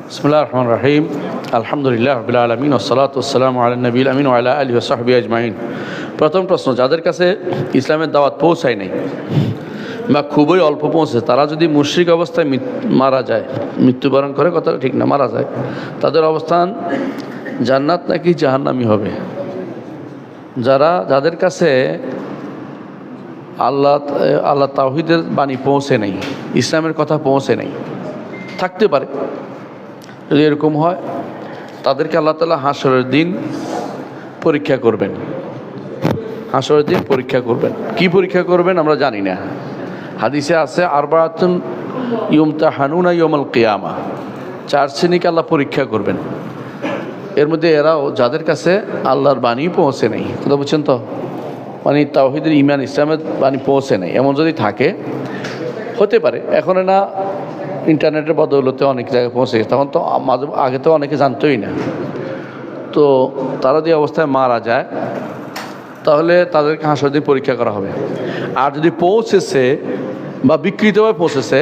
বিসমিল্লাহির রহমানির রহিম। আলহামদুলিল্লাহ রাব্বিল আলামিন ওয়াসসালাতু ওয়াসসালামু আলা নবিয়িল আমিন ওয়া আলা আলিহি ওয়া সাহবিহি আজমাইন। প্রথম প্রশ্ন, যাদের কাছে ইসলামের দাওয়াত পৌঁছায় নাই বা খুবই অল্প পৌঁছে, তারা যদি মুশরিক অবস্থায় মারা যায়, মৃত্যুবরণ করে, কথাটা ঠিক না, মারা যায়, তাদের অবস্থান জান্নাত নাকি জাহান্নামী হবে? যাদের কাছে আল্লাহ তাওহীদের বাণী পৌঁছে নেই, ইসলামের কথা পৌঁছে নেই, থাকতে পারে। যদি এরকম হয় তাদেরকে আল্লাহ তাআলা হাশরের দিন পরীক্ষা করবেন। হাশরের দিন পরীক্ষা করবেন। কি পরীক্ষা করবেন আমরা জানি না। হাদিসে আছে আরবাআতুন ইউমতাহানুনা ইয়াউমাল কিয়ামা, 4 শ্রেণীকে আল্লাহ পরীক্ষা করবেন। এর মধ্যে এরাও যাদের কাছে আল্লাহর বাণী পৌঁছে নেই। কথা বুঝছেন তো? মানে তাওহীদের ঈমান ইসলামের বাণী পৌঁছে নেই, এমন যদি থাকে, হতে পারে এখন না, ইন্টারনেটের বদৌলতে অনেক জায়গায় পৌঁছে গেছে, তখন তো আগে তো অনেকে জানতোই না। তো তারা যে অবস্থায় মারা যায়, তাহলে তাদেরকে হাসর দিয়ে পরীক্ষা করা হবে। আর যদি পৌঁছেছে বা বিকৃতভাবে পৌঁছেছে,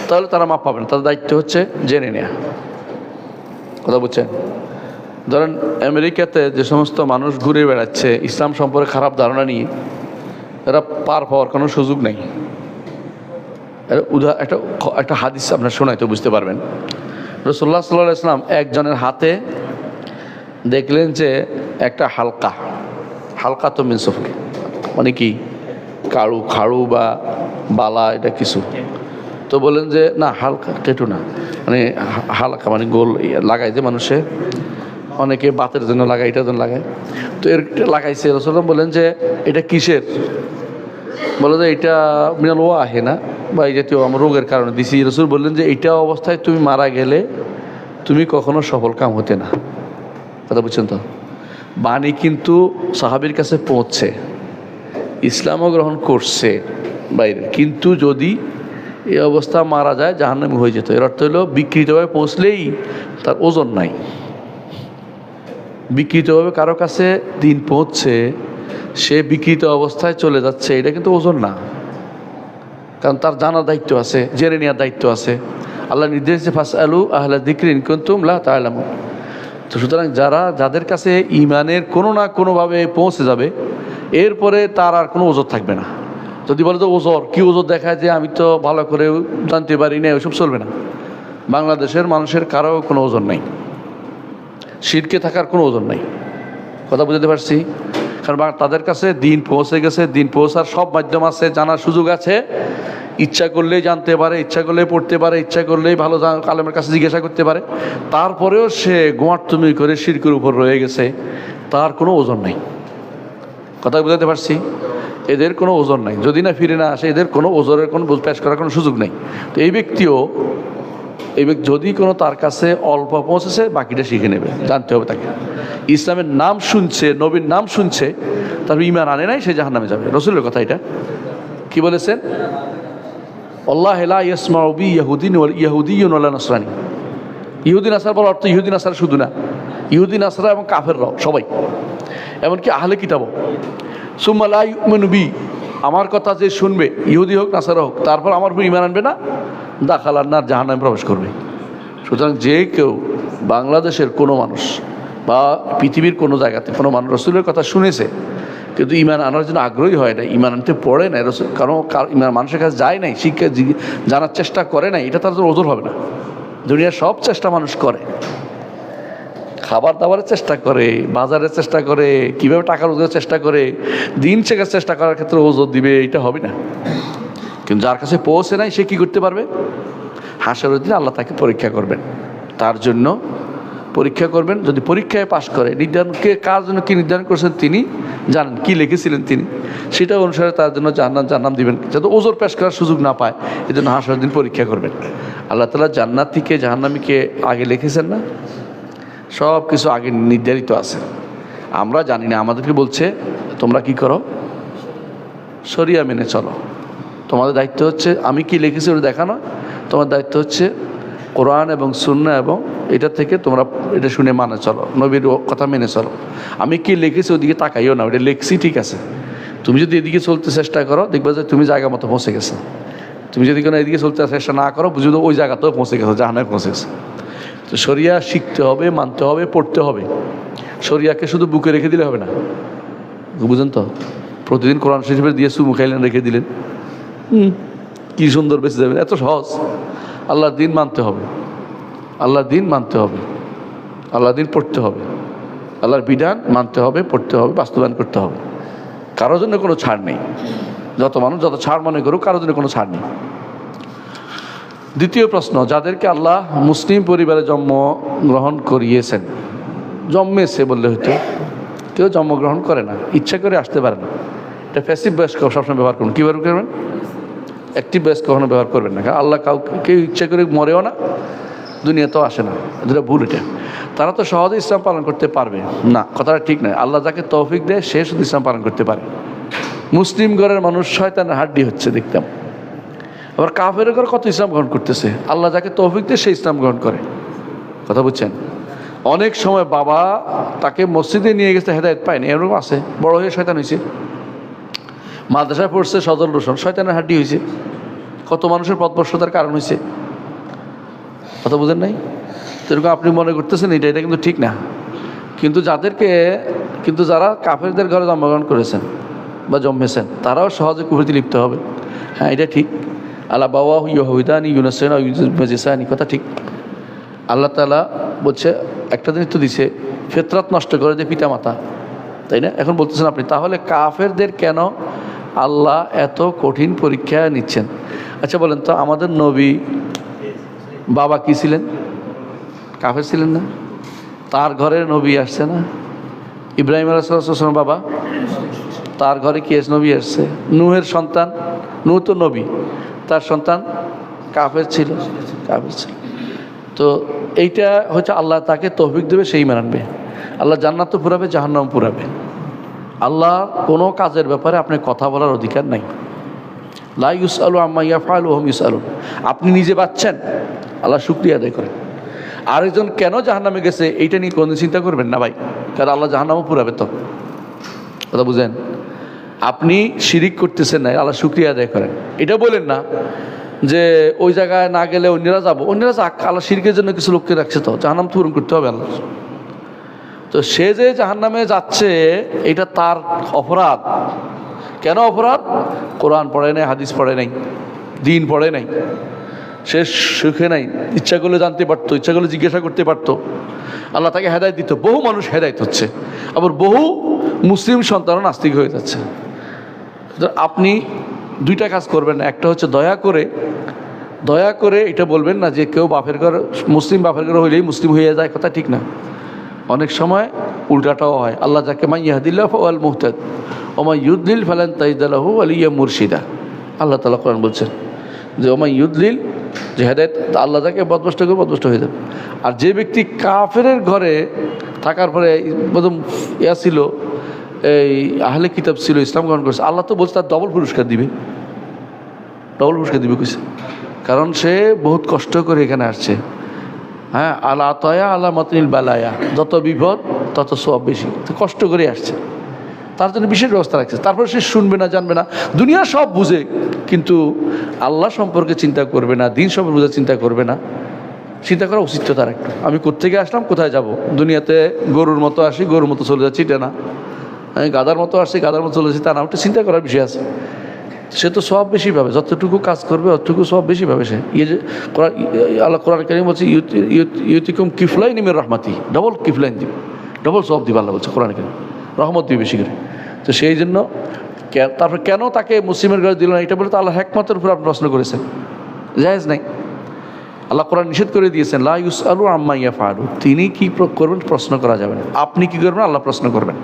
তাহলে তারা মাপ পাবে না। তাদের দায়িত্ব হচ্ছে জেনে নেওয়া। কথা বুঝছেন? ধরেন আমেরিকাতে যে সমস্ত মানুষ ঘুরে বেড়াচ্ছে ইসলাম সম্পর্কে খারাপ ধারণা নিয়ে, এরা পার পাওয়ার কোনো সুযোগ নেই। একটা হাদিস আপনার শোনাই তো বুঝতে পারবেন। রাসূলুল্লাহ সাল্লাল্লাহু আলাইহি ওয়াসাল্লাম একজনের হাতে দেখলেন যে একটা হালকা তো মিন সুফর, মানে কি খাড়ু বা বালা, এটা কিছু। তো বলেন যে না, হালকা কেটু না, মানে হালকা, মানে গোল লাগাই যে মানুষে, অনেকে বাতের জন্য লাগায়, এটার জন্য লাগায়। তো লাগাইছে। রাসূলুল্লাহ বলেন যে এটা কিসের? বলে যে এটা মিনাল ওয়াহে না, বা এই জাতীয় আমার রোগের কারণে দিছি। রাসূল বললেন যে এইটা অবস্থায় তুমি মারা গেলে তুমি কখনো সফল কাম হতে না। কথা বুঝছেন তো? বাণী কিন্তু সাহাবীর কাছে পৌঁছছে, ইসলামও গ্রহণ করছে বাইরে, কিন্তু যদি এই অবস্থা মারা যায় জাহান্নামী হয়ে যেত। এর অর্থ হলো বিকৃতভাবে পৌঁছলেই তার ওজন নাই। বিকৃতভাবে কারো কাছে দিন পৌঁছছে, সে বিকৃত অবস্থায় চলে যাচ্ছে, এটা কিন্তু ওজন না। কারণ তার জানার দায়িত্ব আছে, জেনে নেওয়ার দায়িত্ব আছে। আল্লাহ নির্দেশ দিয়েছে ফাসআলু আহলা যিকরি ইন কুনতুম লা তা'লামুন। তো সুতরাং যাদের কাছে ঈমানের কোনো না কোনোভাবে পৌঁছে যাবে, এরপরে তার আর কোনো ওজর থাকবে না। যদি বলে তো ওজর, কি ওজর দেখায় যে আমি তো ভালো করে জানতে পারি না, ওইসব চলবে না। বাংলাদেশের মানুষের কারো কোনো ওজন নাই, শিরকে থাকার কোনো ওজন নাই। কথা বুঝতে পারছি? কারণ তাদের কাছে দিন পৌঁছে গেছে, দিন পৌঁছার সব মাধ্যম আছে, জানার সুযোগ আছে। ইচ্ছা করলেই জানতে পারে, ইচ্ছা করলেই পড়তে পারে, ইচ্ছা করলেই ভালো আলেমের কাছে জিজ্ঞাসা করতে পারে। তারপরেও সে গোয়ার্তুমি করে শিরকের উপর রয়ে গেছে, তার কোনো ওজন নাই। কথা বুঝতে পারছি? এদের কোনো ওজন নাই। যদি না ফিরে না আসে, এদের কোনো ওজনের কোনো পেশ করার কোনো সুযোগ নেই। তো এই ব্যক্তি যদি কোনো তার কাছে অল্প পৌঁছেছে, বাকিটা শিখে নেবে, জানতে হবে তাকে। ইসলামের নাম শুনছে, নবীর নাম শুনছে, তার ঈমান আনে নাই, সে জাহান্নামে যাবে। রাসূলের কথা এটা। কি বলেছেন? আল্লাহু লা ইয়াসমাউ বি ইয়াহুদিয়্যুন ওয়ালা নাসরানী। ইহুদি নাসারা বলার অর্থ ইহুদি নাসারা শুধু না, ইহুদি নাসারা এবং কাফেররাও, সবাই, এমনকি আহলে কিতাবও। সুম্মা লা ইউমিনু বি, আমার কথা যে শুনবে, ইহুদি হোক নাসারা হোক, তারপর আমার উপর ঈমান আনবে না, দাখালান নার, জাহান্নামে প্রবেশ করবে। সুতরাং যে কেউ বাংলাদেশের কোনো মানুষ বা পৃথিবীর কোনো জায়গাতে কোনো মানুষ রাসূলের কথা শুনেছে কিন্তু ঈমান আনার জন্য আগ্রহী হয় না, ঈমান আনতে পড়ে না, কারণ ঈমান মানুষের কাছে যায় নাই, শিক্ষা জানার চেষ্টা করে নাই, এটা তার জন্য ওজর হবে না। দুনিয়ার সব চেষ্টা মানুষ করে, খাবার দাবারের চেষ্টা করে, বাজারের চেষ্টা করে, কীভাবে টাকা রোজগারের চেষ্টা করে, দিন শেখার চেষ্টা করার ক্ষেত্রে ওজর দিবে, এটা হবে না। কিন্তু যার কাছে পৌঁছে নাই, সে কী করতে পারবে? হাশরের দিন আল্লাহ তাকে পরীক্ষা করবেন। তার জন্য পরীক্ষা করবেন। যদি পরীক্ষায় পাশ করে, কার জন্য কি নির্ধারণ করেছেন তিনি জানেন, কি লিখেছিলেন তিনি, সেটা অনুসারে তার জন্য জান্নাত দিবেন, যাতে ওজর পেশ করার সুযোগ না পায়। এই জন্য হাশরের দিন পরীক্ষা করবেন। আল্লাহ তাআলা জান্নাতীকে জাহান্নামীকে আগে লিখেছেন না? সব কিছু আগে নির্ধারিত আছে, আমরা জানি না। আমাদেরকে বলছে তোমরা কি করো? শরিয়া মেনে চলো। তোমাদের দায়িত্ব হচ্ছে আমি কি লিখেছি ওটা দেখানো, তোমার দায়িত্ব হচ্ছে কোরআন এবং সুন্নাহ, এবং এটা থেকে তোমরা এটা শুনে মানে চলো, নবীর কথা মেনে চলো। আমি কি লিখেছি ওদিকে তাকাইও না, ওটা লিখছি ঠিক আছে, তুমি যদি এদিকে চলতে চেষ্টা করো দেখবে যে তুমি জায়গা মতো পৌঁছে গেছো। তুমি যদি কোনো এদিকে চলতে চেষ্টা না করো, বুঝো ওই জায়গাতেও পৌঁছে গেছো, জাহান্নামে পৌঁছে গেছো। তো শরিয়া শিখতে হবে, মানতে হবে, পড়তে হবে। শরিয়াকে শুধু বুকে রেখে দিলে হবে না, বুঝেন তো? প্রতিদিন কোরআন শরীফের দিয়ে চুমু খাইলেন, রেখে দিলেন, কি সুন্দর বেঁচে যাবেন, এত সহজ? আল্লাহর দিন মানতে হবে, আল্লাহর দিন মানতে হবে, আল্লাহর দিন পড়তে হবে, আল্লাহর বিধান মানতে হবে, পড়তে হবে, বাস্তবায়ন করতে হবে। কারোর জন্য কোনো ছাড় নেই। যত মানুষ যত ছাড় মনে করুক, কারোর জন্য কোনো ছাড় নেই। দ্বিতীয় প্রশ্ন, যাদেরকে আল্লাহ মুসলিম পরিবারে জন্মগ্রহণ করিয়েছেন, জন্মেছে বললে হয়তো, কেউ জন্মগ্রহণ করে না, ইচ্ছা করে আসতে পারে না, এটা প্যাসিভ ভয়েস সবসময় ব্যবহার করুন। কী ব্যবহার করবেন? অ্যাক্টিভ ভয়েস কখনো ব্যবহার করবেন না, কারণ আল্লাহ কেউ ইচ্ছা করে মরেও না, দুনিয়াতেও আসে না, এটা ভুল। এটা তারা তো সহজে ইসলাম পালন করতে পারবে না, কথাটা ঠিক নয়। আল্লাহ যাকে তৌফিক দেয় সে শুধু ইসলাম পালন করতে পারে। মুসলিম ঘরের মানুষ শয়তানের হাড্ডি হচ্ছে দেখতাম, আবার কাফের ঘর কত ইসলাম গ্রহণ করতেছে। আল্লাহ যাকে তৌফিক দেয় সে ইসলাম গ্রহণ করে, কথা বুঝছেন? অনেক সময় বাবা তাকে মসজিদে নিয়ে গেছে, হেদায়েত পায়নি, এরকম আছে। বড় হয়ে শয়তান হয়েছে, মাদ্রাসায় পড়ছে, সজল রোশন, শয়তানের হাড্ডি হয়েছে। কত মানুষের পথভ্রষ্টতার কারণ হয়েছে, কথা বুঝেন নাই? এরকম আপনি মনে করতেছেন এটা কিন্তু ঠিক না। কিন্তু যারা কাফেরদের ঘরে জন্মগ্রহণ করেছেন বা জন্মেছেন, তারাও সহজে কুফরিতে লিপ্ত হবে। হ্যাঁ, এটা ঠিক। আল্লাহ বাবা ইউহুদানি ইউনাসেন মেজিসানি, কথা ঠিক। আল্লাহ তাআলা বলছে একটা জিনিস তো দিছে, ফিতরাত নষ্ট করে যে পিতা মাতা, তাই না? এখন বলতেছেন আপনি, তাহলে কাফেরদের কেন আল্লাহ এত কঠিন পরীক্ষা নিচ্ছেন? আচ্ছা বলেন তো, আমাদের নবী বাবা কি ছিলেন? কাফের ছিলেন না? তার ঘরে নবী আসছে না? ইব্রাহিম আলাইহিস সালাম বাবা, তার ঘরে কি নবী আসছে? নূহের সন্তান, নূহ তো নবী, তার সন্তান কাফের ছিল, কাফের ছিল। তো এইটা হচ্ছে আল্লাহ তাকে তৌফিক দেবে, সেই মানবে। আল্লাহ জান্নাত পুরাবে, জাহান্নাম পুরাবে। আল্লাহ কোনো কাজের ব্যাপারে আপনার কথা বলার অধিকার নাই। লা ইউসআলু আম্মা ইয়াফআলু ওয়া হুম ইউসআলুন। আপনি নিজে বাঁচছেন, আল্লাহ শুকরিয়া আদায় করেন। আরেকজন কেন জাহান্নামে গেছে এইটা নিয়ে কোনো চিন্তা করবেন না ভাই, কারণ আল্লাহ জাহান্নামও পুরাবে। তো কথা বুঝেন? আপনি শিরিক করতেছেন না, আল্লাহ শুকরিয়া আদায় করেন। এটা বলেন না যে ওই জায়গায় না গেলে অন্যরা যাবো, অন্যরা যাক, আল্লাহ শিরকের জন্য কিছু লোককে রাখছে, তো জাহান্নাম তো পূরণ করতে হবে আল্লাহ। তো সে যে জাহান্নামে যাচ্ছে এটা তার অপরাধ। কেন অপরাধ? কোরআন পড়ে নাই, হাদিস পড়ে নাই, দিন পড়ে নাই, সে সুখে নাই। ইচ্ছা করলে জানতে পারতো, ইচ্ছা করলে জিজ্ঞাসা করতে পারতো, আল্লাহ তাকে হেদায়েত দিত। বহু মানুষ হেদায়েত হচ্ছে, আবার বহু মুসলিম সন্তানও নাস্তিক হয়ে যাচ্ছে। আপনি দুইটা কাজ করবেন না। একটা হচ্ছে দয়া করে এটা বলবেন না যে কেউ বাপের ঘর, মুসলিম বাপের ঘর হইলেই মুসলিম হয়ে যায়, কথা ঠিক না। অনেক সময় উল্টাটাও হয়। আল্লাহ যাকে মান ইয়াহদিল্লাহু ফাহুয়াল মুহতাদ ওয়া মান ইউদ্লিল ফালান তাজিদ লাহু ওয়ালিয়্যাম মুরশিদা। আল্লাহ তাআলা কোরআন বলছেন যে ওয়া মান ইউদ্লিল, যে হেদায়েত আল্লাহ যাকে বদভ্রষ্ট করে বদভ্রষ্ট হয়ে যাবে। আর যে ব্যক্তি কাফের ঘরে থাকার পরে প্রথম ছিল, এই আহলে কিতাব ছিল, ইসলাম গ্রহণ করেছে, আল্লাহ তো বলছে তার ডবল পুরস্কার দিবে, ডবল পুরস্কার দিবে কইছে। কারণ সে বহুত কষ্ট করে এখানে আসছে। হ্যাঁ, আলা তয়া আলা মতনিল বালায়া, যত বিপদ তত সওয়াব বেশি, কষ্ট করে আসছে, তার জন্য বিশেষ ব্যবস্থা রাখছে। তারপর সে শুনবে না, জানবে না, দুনিয়া সব বুঝে, কিন্তু আল্লাহ সম্পর্কে চিন্তা করবে না, দিন সম্পর্কে বোঝার চিন্তা করবে না। চিন্তা করা উচিত তো তার একটা। আমি কোত্থেকে আসলাম, কোথায় যাব? দুনিয়াতে গরুর মতো আসি, গরুর মতো চলে যাচ্ছি, এটা না। আমি গাদার মতো আসছি, গাদার মতো চলে যাচ্ছি, তা না। ওটা চিন্তা করার বিষয় আছে। সে তো সব বেশি পাবে, যতটুকু কাজ করবে অতটুকু সব বেশি পাবে সে। যে আল্লাহ কোরআন কারীম বলছে ইউতিকুম কিফলাইন মির রাহমাতি, ডবল কিফলাইন দিবে, ডবল সব দিবে আল্লাহ বলছে কোরআন কারীম, রহমত দিবে বেশি করে। তো সেই জন্য তারপর কেন তাকে মুসলিমের ঘরে দিল না, এটা বলে তো আল্লাহ হিকমতের উপর আপনি প্রশ্ন করেছেন, জায়েজ নাই। আল্লাহ কোরআন নিষেধ করে দিয়েছেন লা ইউসআলু আম্মা ইয়াফআলু, তিনি কি করবেন প্রশ্ন করা যাবে না। আপনি কি করবেন, আল্লাহ প্রশ্ন করবেন।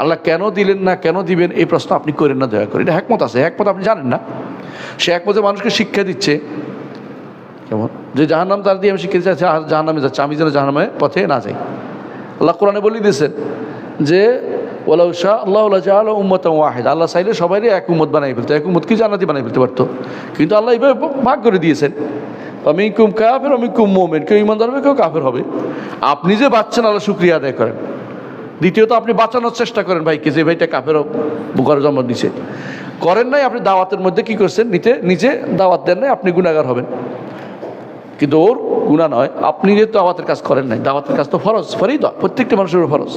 আল্লাহ কেন দিলেন না, কেন দিবেন, এই প্রশ্ন আপনি করেন না, দয়া করে। এটা হিকমত আছে, হিকমত আপনি জানেন না। সে হিকমতে মানুষকে শিক্ষা দিচ্ছে, কেমন যে জাহান্নাম তার দিয়ে আমি শিক্ষা দিচ্ছি, জাহান্নামে যাচ্ছে, আমি যেন জাহান্নামের পথে না যাই। আল্লাহ কোরআনে বলে দিয়েছেন যে ওয়ালাউ শা আল্লাহু লাজআলা উম্মাতান ওয়াহিদা, আল্লাহ চাইলে সবাইকে এক উম্মত বানাই ফেলতো, এক উম্মতকে জান্নাতি বানাই ফেলতে পারতো, কিন্তু আল্লাহ এইভাবে ভাগ করে দিয়েছেন। মিনকুম কাফির ওয়া মিনকুম মুমিন, কেউ ঈমানদার হবে, কেউ কাফের হবে। আপনি যে বাঁচছেন আল্লাহ শুকরিয়া আদায় করেন। দ্বিতীয়ত আপনি বাঁচানোর চেষ্টা করেন ভাইকে, যে ভাইটা কাফের ঘরে জন্ম দিছে, করেন নাই। আপনি দাওয়াতের মধ্যে কি করছেন, নিজে দাওয়াত দেন নাই, আপনি গুনাহগার হবেন। কিন্তু ওর গুনাহ নয়। আপনি যেহেতু দাওয়াতের কাজ করেন নাই, দাওয়াতের কাজ তো ফরজ, ফরিদা, প্রত্যেকটা মানুষের উপর ফরজ।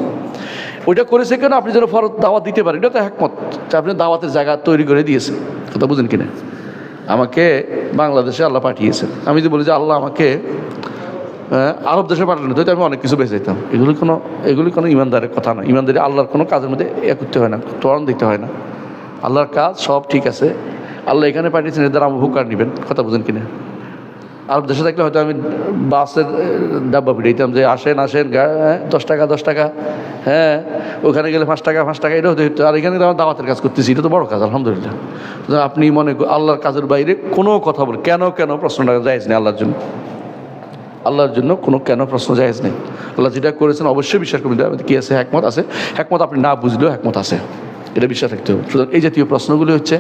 ওইটা করেছে কেন? আপনি যেন ফরজ দাওয়াত দিতে পারেন, এটা তো একমত। আপনি দাওয়াতের জায়গা তৈরি করে দিয়েছেন, কথা বুঝেন কিনা? আমাকে বাংলাদেশে আল্লাহ পাঠিয়েছেন, আমি যদি বলি যে আল্লাহ আমাকে আরব দেশে পাঠানো, তো আমি অনেক কিছু বেঁচে যেতাম। এগুলি কোনো ইমানদারের কথা নয়। ইমানদারি আল্লাহর কোনো কাজের মধ্যে করতে হয় না, ত্বরণ দিতে হয় না। আল্লাহর কাজ সব ঠিক আছে, আল্লাহ এখানে পাঠিয়েছেন, এদের আমি উপকার নেবেন, কথা বুঝেন কিনা? আরব দেশে থাকলে হয়তো আমি বাসের ডাব্বা পিটাইতাম যে আসেন 10 টাকা 10 টাকা, হ্যাঁ ওখানে গেলে 5 টাকা 5 টাকা, এটাও হতো। আর এখানে আমার দাওয়াতের কাজ করতেছি, এটা তো বড় কাজ, আলহামদুলিল্লাহ। আপনি মনে আল্লাহর কাজের বাইরে কোনো কথা বলে কেন প্রশ্নটা জায়েজ নেই আল্লাহর জন্য। আল্লাহর জন্য কোনো কেন প্রশ্ন জায়েজ নেই। আল্লাহ যেটা করেছেন অবশ্যই বিশ্বাস করবেন, কি আছে, হ্যাকমত আছে। হ্যাকমত আপনি না বুঝলেও হ্যাকমত আছে, এটা বিশ্বাস রাখতে হবে। সুতরাং এই জাতীয় প্রশ্নগুলি হচ্ছে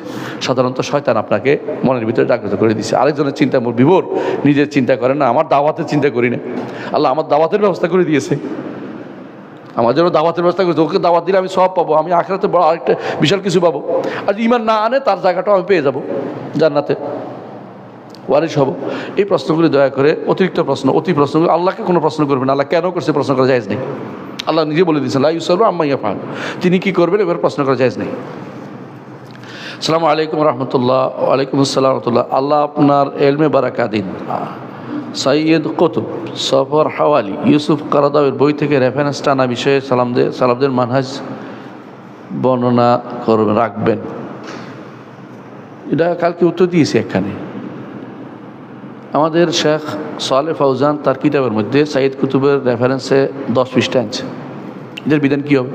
সাধারণত শয়তান আপনাকে মনের ভিতরে জাগ্রত করে দিচ্ছে। আরেকজনের চিন্তা বিভোর, নিজের চিন্তা করেন না, আমার দাওয়াতের চিন্তা করি না। আল্লাহ আমার দাওয়াতের ব্যবস্থা করে দিয়েছে, আমার জন্য দাওয়াতের ব্যবস্থা করেছে। ওকে দাওয়াত দিলে আমি সব পাবো, আমি আখিরাতে বড় আরেকটা বিশাল কিছু পাবো। আর ইমান না আনে তার জায়গাটাও আমি পেয়ে যাবো জান্নাতে, ওয়ারিশ হব। এই প্রশ্নগুলি দয়া করে অতিরিক্ত প্রশ্ন, অতি প্রশ্নগুলি আল্লাহকে কোনো প্রশ্ন করবেন না। আল্লাহ কেন করছে প্রশ্ন করা জায়েজ নেই। আল্লাহ নিজে বলে দিয়েছেন লা ইউসালু আম্মা ইয়াফআল, তিনি কি করবেন এবার প্রশ্ন করা জায়েজ নেই। আসসালামু আলাইকুম রহমতুল্লাহ। ওয়ালাইকুম আসসালাম রহমতুল্লাহ। আল্লাহ আপনার এলমে বারাকা দিন। সৈয়দ কুতুব সফর হাওয়ালি ইউসুফ কারাদাওয়ের বই থেকে রেফারেন্স টানা বিষয়ে সালাফদের মানহাজ বর্ণনা করবেন, রাখবেন। এটা কালকে উত্তর দিয়েছি এখানে। আমাদের শেখ সালেহ ফাউজান তার কিতাবের মধ্যে সাইয়দ কুতুবের রেফারেন্সে 10 পৃষ্ঠা আনছে। এদের বিধান কী হবে?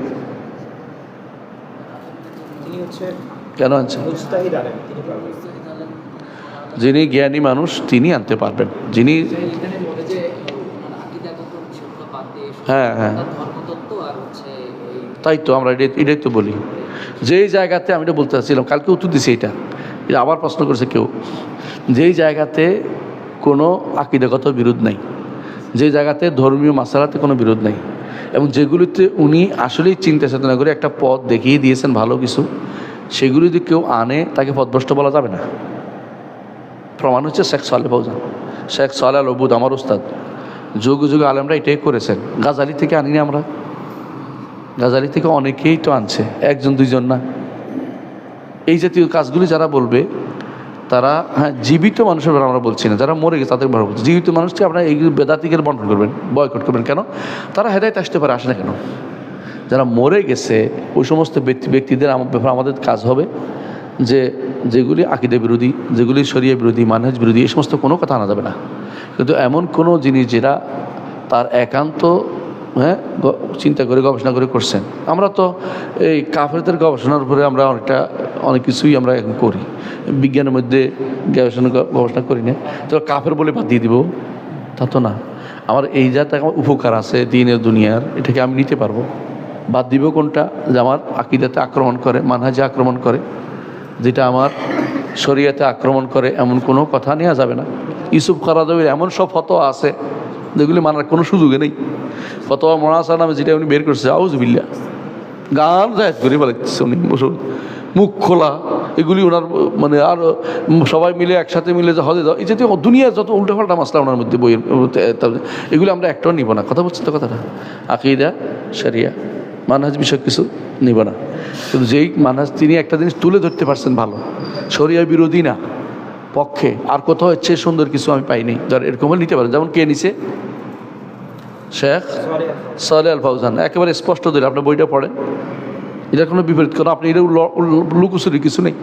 কেন আনছে? যিনি জ্ঞানী মানুষ তিনি আনতে পারবেন, যিনি হ্যাঁ তাই তো আমরা এটাই তো বলি। যেই জায়গাতে আমি এটা বলতে চাচ্ছিলাম, কালকে উত্তর দিছি, এটা আবার প্রশ্ন করেছে কেউ, যেই জায়গাতে কোনো আকীদাগত বিরোধ নাই, যে জায়গাতে ধর্মীয় মাসালাতে কোনো বিরোধ নাই, এবং যেগুলিতে উনি আসলেই চিন্তা চেতনা করে একটা পথ দেখিয়ে দিয়েছেন ভালো কিছু, সেগুলি যদি কেউ আনে তাকে পথভ্রষ্ট বলা যাবে না। প্রমাণ হচ্ছে শেখ সালেহ ফাউজান, শেখ সালেহ আল উবুদ আমার উস্তাদ, যুগ যুগে আলেমরা এটাই করেছেন। গাজালি থেকে আনিনি আমরা, গাজালি থেকে অনেকেই তো আনছে, একজন দুইজন না। এই জাতীয় কাজগুলি যারা বলবে তারা, হ্যাঁ জীবিত মানুষের ব্যাপারে আমরা বলছি না, যারা মরে গেছে তাদের ব্যাপারে বলছি। জীবিত মানুষকে আপনারা এই বেদাতিকের বন্টন করবেন, বয়কট করবেন কেন? তারা হেদায়েত আসতে পারে, আসে না কেন? যারা মরে গেছে ওই সমস্ত ব্যক্তিদের ব্যাপারে আমাদের কাজ হবে যে যেগুলি আকীদা বিরোধী, যেগুলি শরিয়া বিরোধী, মানহাজ বিরোধী, এই সমস্ত কোনো কথা আনা যাবে না। কিন্তু এমন কোনো জিনিস যেটা তার একান্ত চিন্তা করে গবেষণা করে করছেন। আমরা তো এই কাফেরদের গবেষণার উপরে আমরা অনেক কিছুই আমরা এখন করি, বিজ্ঞানের মধ্যে গবেষণা করি না, তো কাফের বলে বাদ দিয়ে দিব তা তো না। আমার এই যাতে আমার উপকার আছে দিনের দুনিয়ার, এটাকে আমি নিতে পারবো। বাদ দিব কোনটা? যে আমার আকীদাতে আক্রমণ করে, মানহাজে আক্রমণ করে, যেটা আমার শরিয়াতে আক্রমণ করে, এমন কোনো কথা নেওয়া যাবে না। ইউসুফ কারাদাওয়ির এমন সব ফতোয়া আছে যেগুলি মানার কোনো সুযোগে নেই। ফতোয়া মোনাসা নামে যেটা উনি বের করছে, আউযুবিল্লাহ, গান জায়েজ করে বলেছে উনি, মুখ খোলা, এগুলি ওনার মানে আর সবাই মিলে একসাথে মিলে যে হজে যাও, এই জাতীয় দুনিয়ার যত উল্টাপাল্টা মাসলা ওনার মধ্যে বইয়ের, এগুলি আমরা একটাও নিব না। কথা বলছেন তো কথাটা? আকীদা শরিয়া মানহাজ বিষয় কিছু নিব না। কিন্তু যেই মানহাজ তিনি একটা জিনিস তুলে ধরতে পারছেন ভালো, শরিয়া বিরোধী না, পক্ষে, আর কোথাও হচ্ছে সুন্দর কিছু আমি পাইনি, যার এরকম নিতে পারেন। যেমন কে নিছে? শেখ সালেহ আল ফাউজান, একেবারে স্পষ্ট দিলে আপনার বইটা পড়েন, এটা কোনো বিপরীত কোনো আপনি এটা লুকুচুরি কিছু নেই।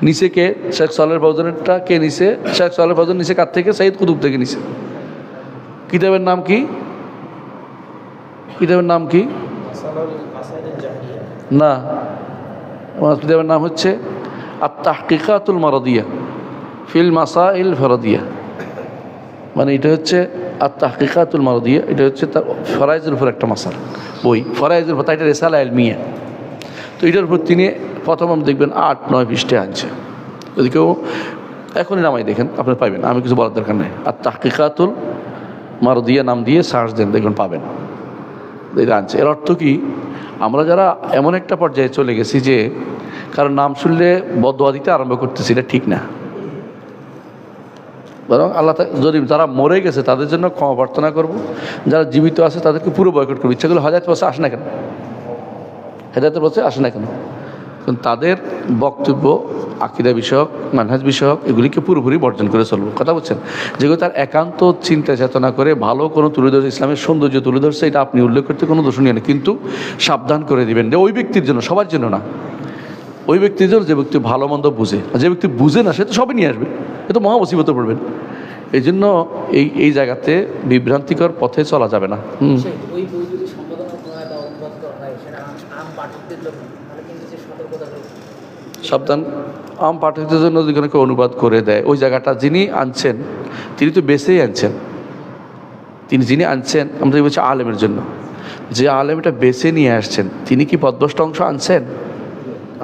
নিচে কে? শেখ সালেহ ফাউজানেরটা কে নিছে? শেখ সালেহ ফাউজান নিচে কার থেকে? সাইয়দ কুতুব থেকে নিছে। কিতাবের নাম কি? কিতাবের নাম কি? না, কিতাবের নাম হচ্ছে আত-তাহকিকাতুল মারাদিয়া ফিল মাসাইল ফরদিয়া, মানে এটা হচ্ছে আত-তাহকিকাতুল মারাদিয়া, এটা হচ্ছে তার ফরাইজের উপর একটা মাসাল বই, ফরাইজের উপর, এটা রিসালা ইলমিয়া। তো এটার উপর তিনি প্রথম দেখবেন 8-9 পৃষ্ঠা আনছে। যদি কেউ এখনই নামাই দেখেন আপনার পাবেন, আমি কিছু বলার দরকার নেই। আত-তাহকিকাতুল মারাদিয়া নাম দিয়ে সার্চ দেন, দেখবেন পাবেন এটা আনছে। এর অর্থ কি? আমরা যারা এমন একটা পর্যায়ে চলে গেছি যে কারণ নাম শুনলে বদদোয়া দিতে আরম্ভ করতেছি, এটা ঠিক না। বরং আল্লাহ যদি যারা মরে গেছে তাদের জন্য ক্ষমা প্রার্থনা করবো, যারা জীবিত আছে তাদেরকে পুরো বয়কট করবো। ইচ্ছাগুলো হেদায়েত পথে আসে না কেন? হেদায়েতের পথে আসে না কেন? কারণ তাদের বক্তব্য আকীদা বিষয়ক, মানহাজ বিষয়ক, এগুলিকে পুরোপুরি বর্জন করে চলবো। কথা বলছেন, যেগুলো তার একান্ত চিন্তা চেতনা করে ভালো কোনো তুলে ধরছে, ইসলামের সৌন্দর্য তুলে ধরছে, এটা আপনি উল্লেখ করতে কোনো দোষণীয় নেই, কিন্তু সাবধান করে দিবেন যে ওই ব্যক্তির জন্য, সবার জন্য না। ওই ব্যক্তির জন্য যে ব্যক্তি ভালো মন্দ বুঝে, যে ব্যক্তি বুঝে না সে তো সবই নিয়ে আসবে, এ তো মহা মুসিবতে পড়বেন। এই জন্য এই জায়গাতে বিভ্রান্তিকর পথে চলা যাবে না। সাবধান, আম পাঠকদের জন্য যদি কোনো কেউ অনুবাদ করে দেয়, ওই জায়গাটা যিনি আনছেন তিনি তো বেছেই আনছেন। যিনি আনছেন আমরা বলছি আলেমের জন্য, যে আলেম এটা বেছে নিয়ে আসছেন তিনি কি পদভ্রষ্ট অংশ আনছেন?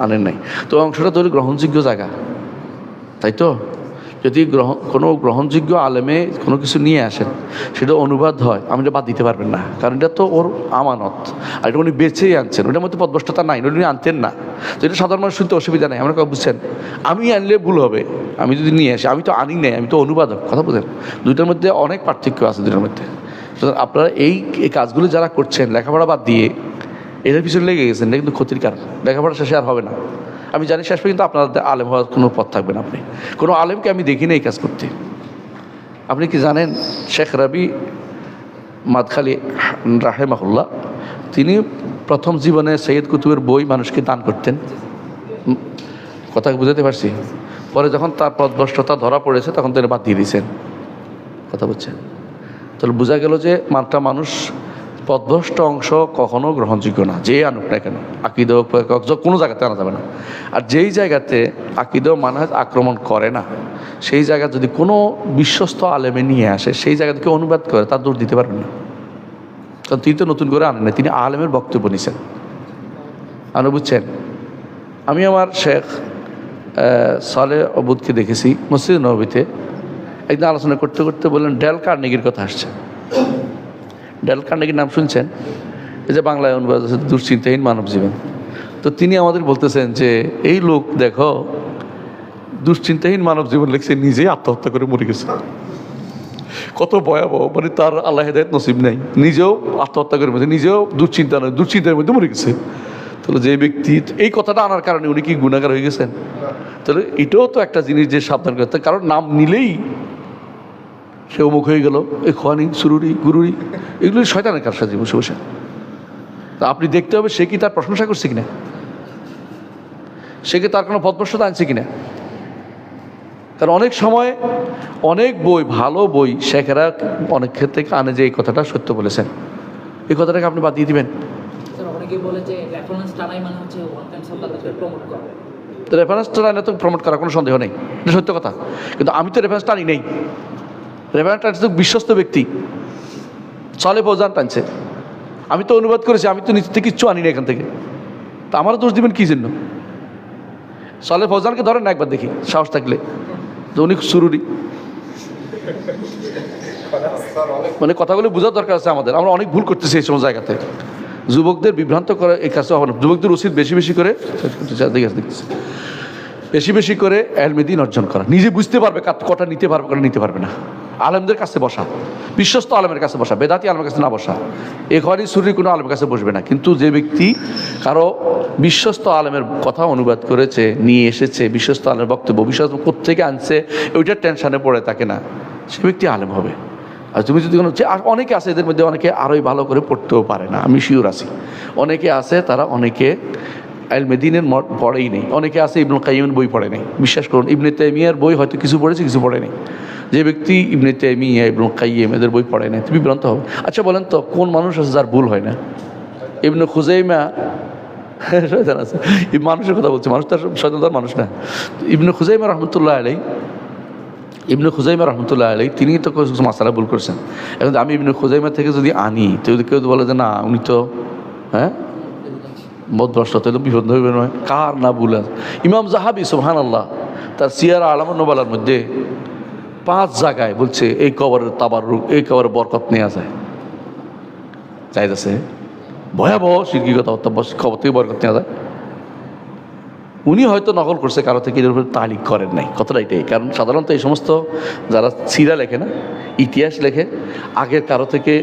আনেন নাই। তো অংশটা তো গ্রহণযোগ্য জায়গা, তাই তো? যদি কোনো গ্রহণযোগ্য আলেমে কোনো কিছু নিয়ে আসেন, সেটা অনুবাদ হয়, আমি এটা বাদ দিতে পারবেন না, কারণ এটা তো ওর আমানত। আর এটা উনি বেছেই আনছেন, ওটার মধ্যে পদভ্রষ্টতা নাই, উনি আনতেন না। তো এটা সাধারণ মানুষ শুনতে অসুবিধা নেই। আমরা বুঝছেন, আমি আনলে ভুল হবে, আমি যদি নিয়ে আসি, আমি তো আনি নাই, আমি তো অনুবাদক। কথা বুঝেন, দুইটার মধ্যে অনেক পার্থক্য আছে দুইটার মধ্যে। সুতরাং আপনারা এই কাজগুলো যারা করছেন লেখাপড়া বাদ দিয়ে এটার পিছনে লেগে গেছেন, এটা কিন্তু ক্ষতির কারণ। লেখাপড়া শেষে আর হবে না। আমি জানি শেষ পর্যন্ত আপনাদের আলেম হওয়ার কোনো পথ থাকবে না। আপনি কোনো আলেমকে আমি দেখি না এই কাজ করতে। আপনি কি জানেন শেখ রাবি মাদখালি রাহেমাহুল্লাহ, তিনি প্রথম জীবনে সৈয়দ কুতুবের বই মানুষকে দান করতেন। কথা বুঝাতে পারছি? পরে যখন তার পদভ্রষ্টতা ধরা পড়েছে তখন তিনি বাদ দিয়ে দিয়েছেন। কথা বলছেন? তাহলে বোঝা গেল যে মানুষ পদভ্রষ্ট অংশ কখনো গ্রহণযোগ্য না, যে আনুক না কেন। আকীদা কোনো জায়গাতে আনা যাবে না। আর যেই জায়গাতে আকীদা মানহাজ আক্রমণ করে না, সেই জায়গা যদি কোনো বিশ্বস্ত আলেমে নিয়ে আসে, সেই জায়গা থেকে অনুবাদ করে, তার দোষ দিতে পারবেন না। কারণ তিনি তো নতুন করে আনেন না, তিনি আলেমের বক্তব্য নিছেন। আপনি বুঝছেন? আমি আমার শেখ সালেহ অবুদকে দেখেছি মসজিদ নববীতে, একদিন আলোচনা করতে করতে বললেন ডেল কার্নেগির কথা আসছে। ডেল কার্নেগির নাম শুনছেন? এই যে বাংলায় অনুবাদ আছে দুশ্চিন্তাহীন মানব জীবন। তো তিনি আমাদের বলতেছেন যে এই লোক দেখো দুশ্চিন্তাহীন মানব জীবন লিখছে, নিজেই আত্মহত্যা করে মরে গেছে। কত ভয়াবহ, মানে তার আল্লাহ হেদায়েত নসিব নেই, নিজেও আত্মহত্যা করে মরেছে, নিজেও দুশ্চিন্তা নয়, দুশ্চিন্তার মধ্যে মরে গেছে। তাহলে যে ব্যক্তি এই কথাটা আনার কারণে উনি কি গুনাহগার হয়ে গেছেন? তাহলে এটাও তো একটা জিনিস যে সাবধান করতে, কারণ নাম নিলেই সে অমুক হয়ে গেল, এই খোয়ানি সুরুরি গুরুরি, এগুলো শয়তানের কার সাথে বসে বসে। তা আপনি দেখতে হবে সে কি তার প্রশংসা করছে কিনা, সে কি তার কোনো পদভ্রষ্টতা আনছে কিনা। কারণ অনেক সময় অনেক বই, ভালো বই শেখেরা অনেক ক্ষেত্রে আনে যে এই কথাটা সত্য বলেছেন, এই কথাটাকে আপনি বাদ দিয়ে দিবেন। রেফারেন্স টানা তো প্রমোট করার কোনো সন্দেহ নেই, এটা সত্য কথা। কিন্তু আমি তো রেফারেন্স টানি নেই, রেফারেন্স টানছে তো বিশ্বস্ত ব্যক্তি, সালেহ ফৌজান টানছে। আমি তো অনুবাদ করেছি, আমি তো নিজ থেকে কিচ্ছু আনি না এখান থেকে। তা আমারও দোষ দিবেন কী জন্য? সালেহ ফৌজানকে ধরেন না একবার দেখি, সাহস থাকলে, যে উনি সুরুরি। মানে কথাগুলো বোঝার দরকার আছে আমাদের। আমরা অনেক ভুল করতেছি এই সময় জায়গাতে। যুবকদের বিভ্রান্ত করে এই কাজটা হবে না। যুবকদের উচিত বেশি বেশি করে ইলমে দ্বীন অর্জন করা। নিজে বুঝতে পারবে কটা নিতে পারবে, কটা নিতে পারবে না। আলেমদের কাছে বসা, বিশ্বস্ত আলেমের কাছে বসা, বেদাতি আলেমের কাছে না বসা। এখানে সুরি কোনো আলেমের কাছে বসবে না। কিন্তু যে ব্যক্তি কারো বিশ্বস্ত আলেমের কথা অনুবাদ করেছে, নিয়ে এসেছে, বিশ্বস্ত আলেমের বক্তব্য বিশ্বস্ত কোত্থেকে আনছে, ওইটার টেনশনে পড়ে থাকে না, সে ব্যক্তি আলেম হবে। আর তুমি যদি কোনো, অনেকে আছে এদের মধ্যে, অনেকে আরোই ভালো করে পড়তেও পারে না, আমি শিওর আছি। অনেকে আছে তারা অনেকে ইলমে দ্বীনের পড়েই নেই। অনেকে আছে ইবনুল কাইয়িমের বই পড়ে নেই। বিশ্বাস করুন, ইবনে তাইমিয়ার বই হয়তো কিছু পড়েছে, কিছু পড়ে নেই। যে ব্যক্তি ইবনে তাইমিয়া, ইবনুল কাইয়িম এদের বই পড়ে নেই, তুমি বিভ্রান্ত হবে। আচ্ছা বলেন তো, কোন মানুষ আছে যার ভুল হয় না? ইবনে খুজাইমা শয়তান আছে, এই মানুষের কথা বলছে, মানুষ তার শয়তান মানুষ না। ইবনে খুজাইমা রহমতুল্লাহ আলাইহি তিনি তো কিছু মাসালা ভুল করছেন। এখন আমি ইবনে খুজাইমা থেকে যদি আনি, তো যদি কেউ বলে যে না উনি তো মতভ্রষ্ট, তাহলে বিপদ হইবে নয়। কার না ভুল আছে? ইমাম যাহাবী সুবহানাল্লাহ তার সিয়ার আলাম নোবালার মধ্যে 5 জায়গায় বলছে এই কবরের তাবাররুক, এই কবরের বরকত নেওয়া যায়, চাইতেছে ভয়াবহ শিরকি কথা, কবর থেকে বরকত নেওয়া যায়। উনি হয়তো নকল করছে কারো থেকে, এর উপরে তালিক করেন নাই, কথাটা এটাই। কারণ সাধারণত এই সমস্ত যারা সিরা লেখে না, ইতিহাস লেখে, আগের কারো থেকে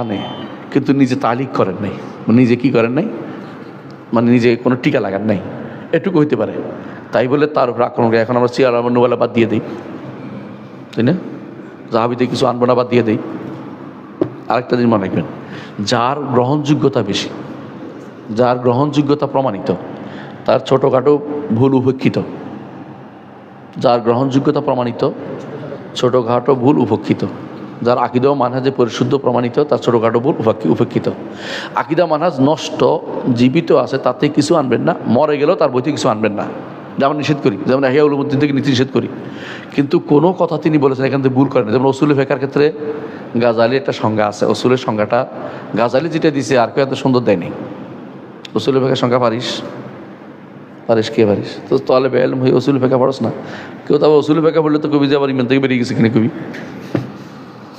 আনে, কিন্তু নিজে তালিক করেন নাই, নিজে কি করেন নাই, মানে নিজে কোনো টিকা লাগান নাই, এটুকু হইতে পারে। তাই বলে তার উপর আক্রমণ করে এখন আমরা সিয়ার আমার নোবেলা বাদ দিয়ে দিই, তাই না? জাহাবিতে কিছু আনবো না, বাদ দিয়ে দিই। আরেকটা জিনিস মনে রাখবেন, যার গ্রহণযোগ্যতা বেশি, যার গ্রহণযোগ্যতা প্রমাণিত, তার ছোটোখাটো ভুল উপেক্ষিত। যার গ্রহণযোগ্যতা প্রমাণিত, ছোটোখাটো ভুল উপেক্ষিত। যার আকিদা ও মানহাজে পরিশুদ্ধ প্রমাণিত, তার ছোটোখাটো ভুল উপেক্ষিত। আকিদা মানহাজ নষ্ট, জীবিত আছে, তাতে কিছু আনবেন না, মরে গেলেও তার বইতে কিছু আনবেন না, যেমন নিষেধ করি, যেমন ইহয়া উলুমুদ্দিন থেকে নীতি নিষেধ করি। কিন্তু কোনো কথা তিনি বলেছেন এখান থেকে ভুল করেন। যেমন উসুলে ফিকহের ক্ষেত্রে গাজালি একটা সংজ্ঞা আছে, উসুলের সংজ্ঞাটা গাজালি যেটা দিছে আর কেউ এত সুন্দর দেয়নি। উসুলে ফিকহের সংজ্ঞা পারিস কে পারিস? তো তাহলে বেলম হয়ে উসুল ফেঁকা পড়স না। কেউ তো আবার উসুল ফেঁকা পড়লে তো কবি যে আবার ইমান থেকে বেরিয়ে গেছে কিনা কবি।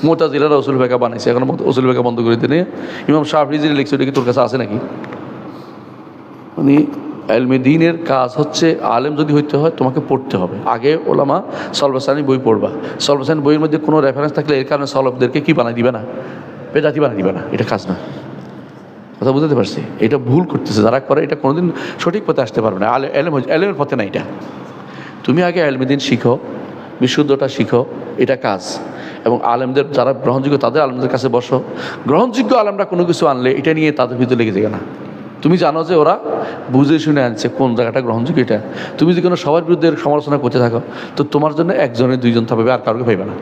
মুতাজিলারা উসুল ফেঁকা বানাইছে, এখন উসুল ফেঁকা বন্ধ করে দিনে। ইমাম শাফিঈ যে লিখছে ওটা কি তোর কাছে আছে নাকি? মানে ইলমে দ্বীনের কাজ হচ্ছে, আলেম যদি হইতে হয় তোমাকে পড়তে হবে। আগে ওলামা সলবাসানি বই পড়বা, সলবাসানি বইয়ের মধ্যে কোনো রেফারেন্স থাকলে এর কারণে সলবদেরকে কি বানাই দিবে না, বেদাতি বানাই দিবে না, এটা কাজ না। কথা বুঝতে পারছি? এটা ভুল করতেছে যারা করে, এটা কোনোদিন সঠিক পথে আসতে পারবে না। এলেমের পথে না এটা। তুমি আগে ইলমে দ্বীন শিখো, বিশুদ্ধটা শিখো, এটা কাজ। এবং আলেমদের যারা গ্রহণযোগ্য তাদের আলেমদের কাছে বসো। গ্রহণযোগ্য আলেমরা কোনো কিছু আনলে এটা নিয়ে তাদের ভিতরে লেগে যায় না। তুমি জানো যে ওরা বুঝে শুনে আনছে কোন জায়গাটা গ্রহণযোগ্য এটা। তুমি যদি কোনো সবার বিরুদ্ধে সমালোচনা করতে থাকো, তো তোমার জন্য একজনের দুইজন থাকবে, আর কাউকে পাইবে না।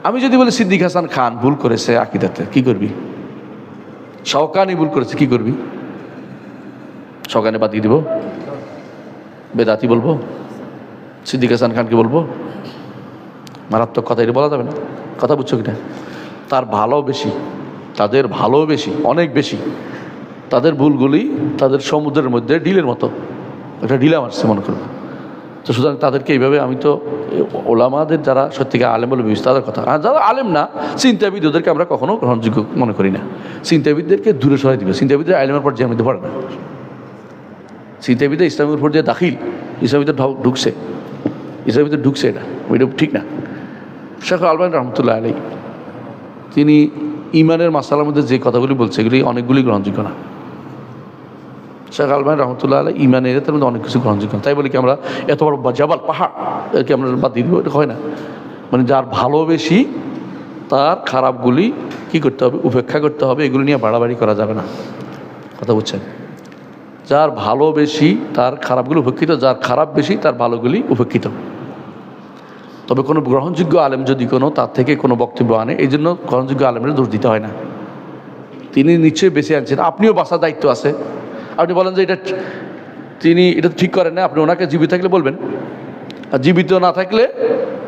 আমি যদি বলি সিদ্দিক হাসান খান ভুল করেছে আকিদাতে, কি করবি? শওকানি ভুল করেছে, কি করবি? শওকানি বাদ দিয়ে দিব? বেদাতি বলবো? সিদ্দিক হাসান খানকে বলবো? মারাত্মক কথা, এটা বলা যাবে না। কথা বুঝছো কিনা? তার ভালো বেশি, তাদের ভালো বেশি, অনেক বেশি। তাদের ভুলগুলি তাদের সমুদ্রের মধ্যে ডিলের মতো, একটা ডিলা মারছে মনে করবো। তো সুতরাং তাদেরকে এইভাবে, আমি তো ওলামাদের যারা সত্যিকার আলেম বলে ভেবেছি তাদের কথা, আর যারা আলেম না চিন্তাবিদ, ওদেরকে আমরা কখনো গ্রহণযোগ্য মনে করি না। চিন্তাবিদদেরকে দূরে সরাই দিবে। চিন্তাবিদের আলেমের পর যে আমি পড়ে না, চিন্তাবিদে ইসলামের উপর যে দাখিল, ইসলামীতে ঢুকছে, ইসলামীতে ঢুকছে, এটা ওইটা ঠিক না। শেখ আলবানী রহমতুল্লাহ আলী তিনি ইমানের মাসালার মধ্যে যে কথাগুলি বলছে এগুলি অনেকগুলি গ্রহণযোগ্য না। শেখ আলবানী রহমতুল্লাহ আলী ইমানের এর মধ্যে অনেক কিছু গ্রহণযোগ্য, তাই বলি কি আমরা এত বড় জাবাল পাহাড় এরকে আমরা বাদ দিয়ে দিব? এটা হয় না। মানে যার ভালোবেসি তার খারাপগুলি কি করতে হবে? উপেক্ষা করতে হবে। এগুলি নিয়ে বাড়াবাড়ি করা যাবে না। কথা বুঝছেন? যার ভালো বেশি তার খারাপগুলি উপেক্ষিত, যার খারাপ বেশি তার ভালোগুলি উপেক্ষিত। তবে কোনো গ্রহণযোগ্য আলেম যদি কোনো তার থেকে কোনো বক্তব্য আনে, এই জন্য গ্রহণযোগ্য আলেমের দোষ দিতে হয় না। তিনি নিশ্চয়ই বেঁচে আনছেন, আপনিও বাঁচার দায়িত্ব আছে। আপনি বলেন যে এটা তিনি এটা ঠিক করেন না, আপনি ওনাকে জীবিত থাকলে বলবেন, আর জীবিত না থাকলে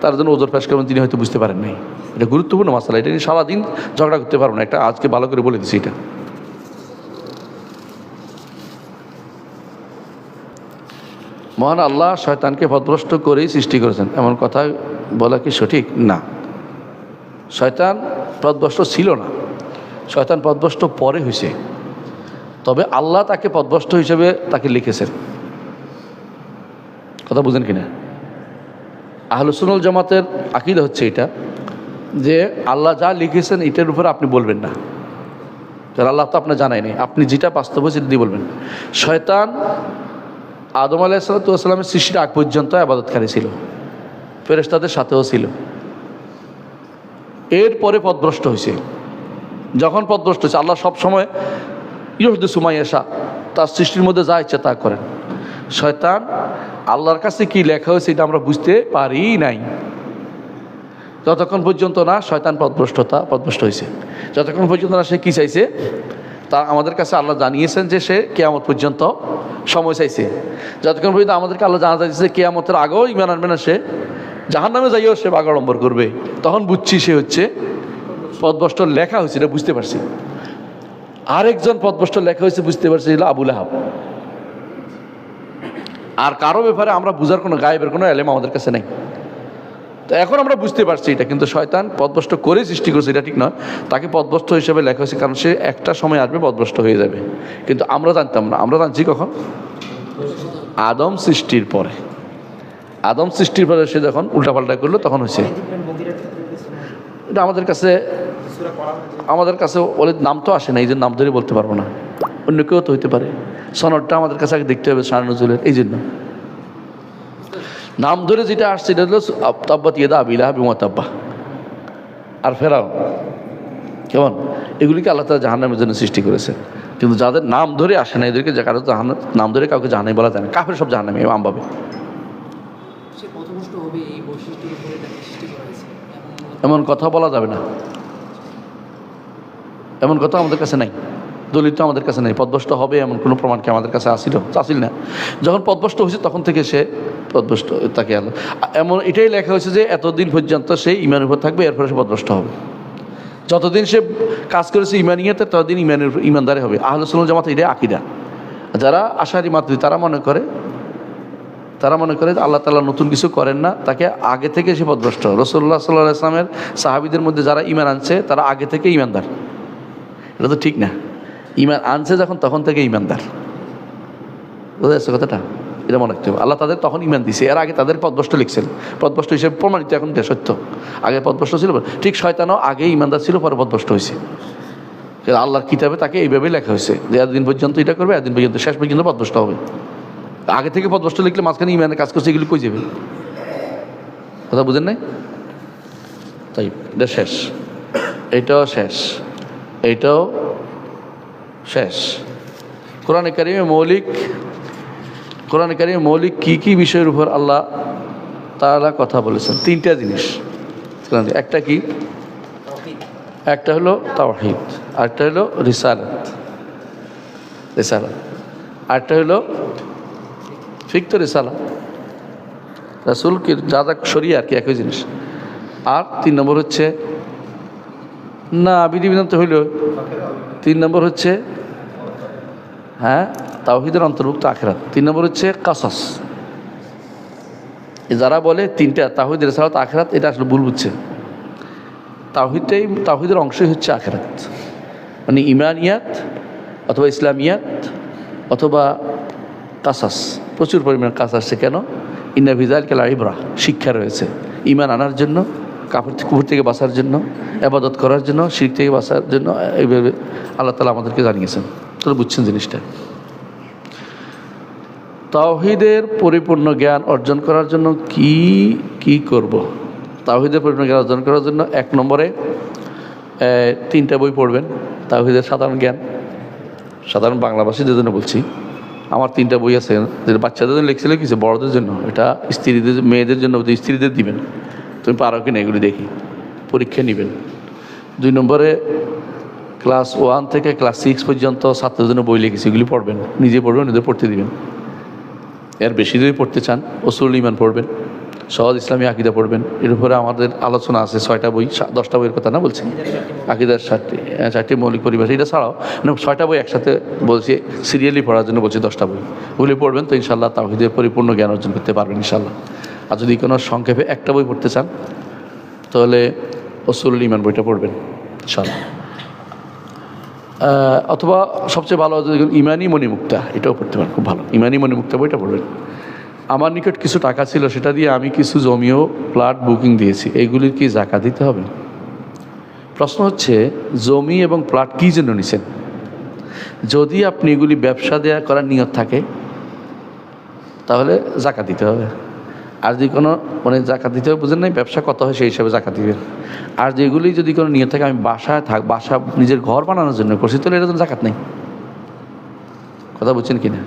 তার জন্য ওজোর পেশ করবেন, তিনি হয়তো বুঝতে পারেন নাই। এটা গুরুত্বপূর্ণ মাসালা, এটা নিয়ে সারাদিন ঝগড়া করতে পারবো না। একটা আজকে ভালো করে বলে দিচ্ছি, এটা মহান আল্লাহ শয়তানকে পথভ্রষ্ট করেই সৃষ্টি করেছেন, এমন কথা বলা কি সঠিক? না, শয়তান পথভ্রষ্ট ছিল না, শয়তান পথভ্রষ্ট পরে হয়েছে। তবে আল্লাহ তাকে পথভ্রষ্ট হিসেবে তাকে লিখেছেন। কথা বুঝেন কিনা? আহলুস সুন্নাহ ওয়াল জামাতের আকীদা হচ্ছে এটা, যে আল্লাহ যা লিখেছেন এটার উপরে আপনি বলবেন না, কারণ আল্লাহ তো আপনার জানাই নেই, আপনি যেটা বাস্তব সেটা দিয়ে বলবেন। শয়তান আদম আলাইহিসসালামের সৃষ্টির আগ পর্যন্ত ইবাদতকারী ছিল, ফেরেশতাদের সাথেও ছিল। এরপরে পথভ্রষ্ট হয়েছে। যখন পথভ্রষ্ট হয়েছে, আল্লাহ সবসময় ইউহদিসু মা ইয়াশা, তার সৃষ্টির মধ্যে যা ইচ্ছা তা করেন। শয়তান আল্লাহর কাছে কি লেখা হয়েছে এটা আমরা বুঝতে পারি নাই, যতক্ষণ পর্যন্ত না শয়তান পথভ্রষ্ট হয়েছে। যতক্ষণ পর্যন্ত না সে কী চাইছে তা আমাদের কাছে আল্লাহ জানিয়েছেন, যে সে কিয়ামত পর্যন্ত সময় চাইছে। যতক্ষণ পর্যন্ত আমাদেরকে আল্লাহ জানা যাচ্ছে কিয়ামতের আগেও ইমান আনবে না, সে জাহান্নামে যাইও সে বাগাড়ম্বর করবে, তখন বুঝছি সে হচ্ছে পথভ্রষ্ট। লেখা হয়েছে এটা বুঝতে পারছি। আরেকজন পথভ্রষ্ট লেখা হয়েছে বুঝতে পারছি, আবু লাহাব। আর কারো ব্যাপারে আমরা বুঝার কোনো গায়েবের কোনো এলেম আমাদের কাছে নেই। তো এখন আমরা বুঝতে পারছি এটা, কিন্তু শয়তান পথভ্রষ্ট করে সৃষ্টি করেছে, এটা ঠিক নয়। তাকে পথভ্রষ্ট হিসেবে লেখা হয়েছে, কারণ সে একটা সময় আসবে পথভ্রষ্ট হয়ে যাবে। কিন্তু আমরা জানতাম না, আমরা জানছি কখন? আদম সৃষ্টির পরে, আদম সৃষ্টির পরে সে যখন উল্টাপাল্টা করলো তখন হয়েছে। এটা আমাদের কাছে ওদের নাম তো আসে না, এই জন্য নাম ধরে বলতে পারবো না। অন্য কেউ তো হইতে পারে, সনদটা আমাদের কাছে আগে দেখতে হবে শাহ নজরুলের, এই জন্য নাম ধরে যেটা আসছে এটা হলো তাব্বাত ইয়াদা আবি লাহাব ওয়া তাব্বা আর ফেরাও, কেমন, এগুলিকে আল্লাহ তাআলা জাহান্নামের জন্য সৃষ্টি করেছে। কিন্তু যাদের নাম ধরে আসে না, এদেরকে কারো নাম ধরে কাউকে জাহান্নামী বলা যায় না, কাফের সব জাহান্নামী আমভাবে। এমন কথা বলা যাবে না, এমন কথা আমাদের কাছে নাই, দলিল তো আমাদের কাছে নেই। পদভ্রষ্ট হবে এমন কোনো প্রমাণ কি আমাদের কাছে আসিল না? যখন পদভ্রষ্ট হয়েছে তখন থেকে সে পদভ্রষ্ট, তাকে এমন এটাই লেখা হয়েছে যে এতদিন পর্যন্ত সে ইমানের উপর থাকবে, এরপরে সে পদভ্রষ্ট হবে। যতদিন সে কাজ করেছে ইমানিয়াতে, ততদিন ইমানদারে হবে। আহলে সুন্নাত জামাত এটাই আকীদা। যারা আশারি মাতৃ তারা মনে করে আল্লাহ তাআলা নতুন কিছু করেন না, তাকে আগে থেকে সে পদভ্রষ্ট। রাসূলুল্লাহ সাল্লাল্লাহু আলাইহি ওয়াসাল্লামের সাহাবীদের মধ্যে যারা ঈমান আনছে তারা আগে থেকে ঈমানদার, এটা তো ঠিক না। ঈমান আনছে যখন, তখন থেকে ঈমানদার, বুঝা যাচ্ছে কথাটা? এটা মনে রাখতে হবে। আল্লাহ তাদের তখন ঈমান দিয়েছে, এর আগে তাদের পদভ্রষ্ট লিখছেন, পদভ্রষ্ট হিসেবে প্রমাণিত এখন এটা সত্য। আগে পদভ্রষ্ট ছিল, ঠিক শয়তানও আগে ঈমানদার ছিল, পরে পদভ্রষ্ট হয়েছে। আল্লাহর কিতাবে তাকে এইভাবেই লেখা হয়েছে যে এতদিন পর্যন্ত এটা করবে, এতদিন পর্যন্ত, শেষ পর্যন্ত পদভ্রষ্ট হবে। আগে থেকে পদভ্রষ্ট লিখলে মাঝখানে ইমানের কাজ করছে, এগুলি কই যাবে? কথা বুঝেন নাই? তাই এটা শেষ, এইটাও শেষ, এইটাও শেষ। কোরআনে কারিমে মৌলিক কি বিষয়ের উপর আল্লাহ তাআলা কথা বলেছেন? তিনটা জিনিস। একটা কি? একটা হলো তাওহীদ, আরেকটা হলো রিসালাত, আরেকটা হলো ফিকহ রিসালা, রাসূল কি যা শরিয়া আর কি একই জিনিস। আর 3 নম্বর হচ্ছে না বিধিবিধান তো হইল। 3 নম্বর হচ্ছে তাওহীদের অন্তর্ভুক্ত আখিরাত। 3 নম্বর হচ্ছে কাসাস। যারা বলে তিনটা তাওহীদ, রিসালাত, আখিরাত, এটা আসলে ভুল বুঝছে। তাওহীদের অংশই হচ্ছে আখিরাত, মানে ইমানিয়াত অথবা ইসলামিয়াত অথবা কাসাস। প্রচুর পরিমাণে কাজ আসছে। কেন? ইন্না ফি যালিকা লাইবরা, শিক্ষা রয়েছে ঈমান আনার জন্য, কুফর থেকে বাঁচার জন্য, ইবাদত করার জন্য, শিরক থেকে বাঁচার জন্য। এইভাবে আল্লাহ তাআলা আমাদেরকে জানিয়েছেন। তাহলে বুঝছেন জিনিসটা। তাওহীদের পরিপূর্ণ জ্ঞান অর্জন করার জন্য কি করব? তাওহীদের পরিপূর্ণ জ্ঞান অর্জন করার জন্য 1 নম্বরে 3টা বই পড়বেন। তাওহীদের সাধারণ জ্ঞান, সাধারণ বাংলাভাষীদের জন্য বলছি। আমার 3টা বই আছে, যেটা বাচ্চাদের জন্য লিখছিল, কিছু বড়দের জন্য। এটা স্ত্রীদের, মেয়েদের জন্য, স্ত্রীদের দিবেন, তুমি পারো কিনা এগুলি দেখি, পরীক্ষা নেবেন। 2 নম্বরে ক্লাস 1 থেকে ক্লাস 6 পর্যন্ত ছাত্রদের জন্য বই লিখেছি, এগুলি পড়বেন, নিজে পড়বেন, নিজে পড়তে দিবেন। এর বেশি যদি পড়তে চান উসুল ঈমান পড়বেন, সহজ ইসলামী আকীদা পড়বেন। এর উপরে আমাদের আলোচনা আছে 6টা বই, 10টা বইয়ের কথা না বলছি, আকীদার 4টি মৌলিক পরিভাষা। এটা ছাড়াও 6টা বই একসাথে বলছি, সিরিয়ালি পড়ার জন্য বলছি 10টা বই। ওগুলি পড়বেন তো ইনশাআল্লাহ তাওহীদের পরিপূর্ণ জ্ঞান অর্জন করতে পারবেন ইনশাআল্লাহ। আর যদি কোনো সংক্ষেপে একটা বই পড়তে চান তাহলে উসুল ঈমান বইটা পড়বেন ইনশাআল্লাহ। অথবা সবচেয়ে ভালো ইমানি মণিমুক্তা, এটাও পড়তে পারেন, খুব ভালো। ইমানি মণিমুক্তা বইটা পড়বেন। আমার নিকট কিছু টাকা ছিল, সেটা দিয়ে আমি কিছু জমিও প্লট বুকিং দিয়েছি, এইগুলির কি যাকাত দিতে হবে? প্রশ্ন হচ্ছে জমি এবং প্লট কী জন্য নিছেন? যদি আপনি এগুলি ব্যবসা করার নিয়ত থাকে তাহলে যাকাত দিতে হবে। আর যদি কোনো যাকাত দিতে হবে বুঝেন নাই, ব্যবসা কত হয় সেই হিসাবে যাকাত দিবেন। আর যেগুলি যদি কোনো নিয়ত থাকে আমি বাসা নিজের ঘর বানানোর জন্য করছি, তাহলে এর জন্য যাকাত নেই। কথা বুঝছেন কি না?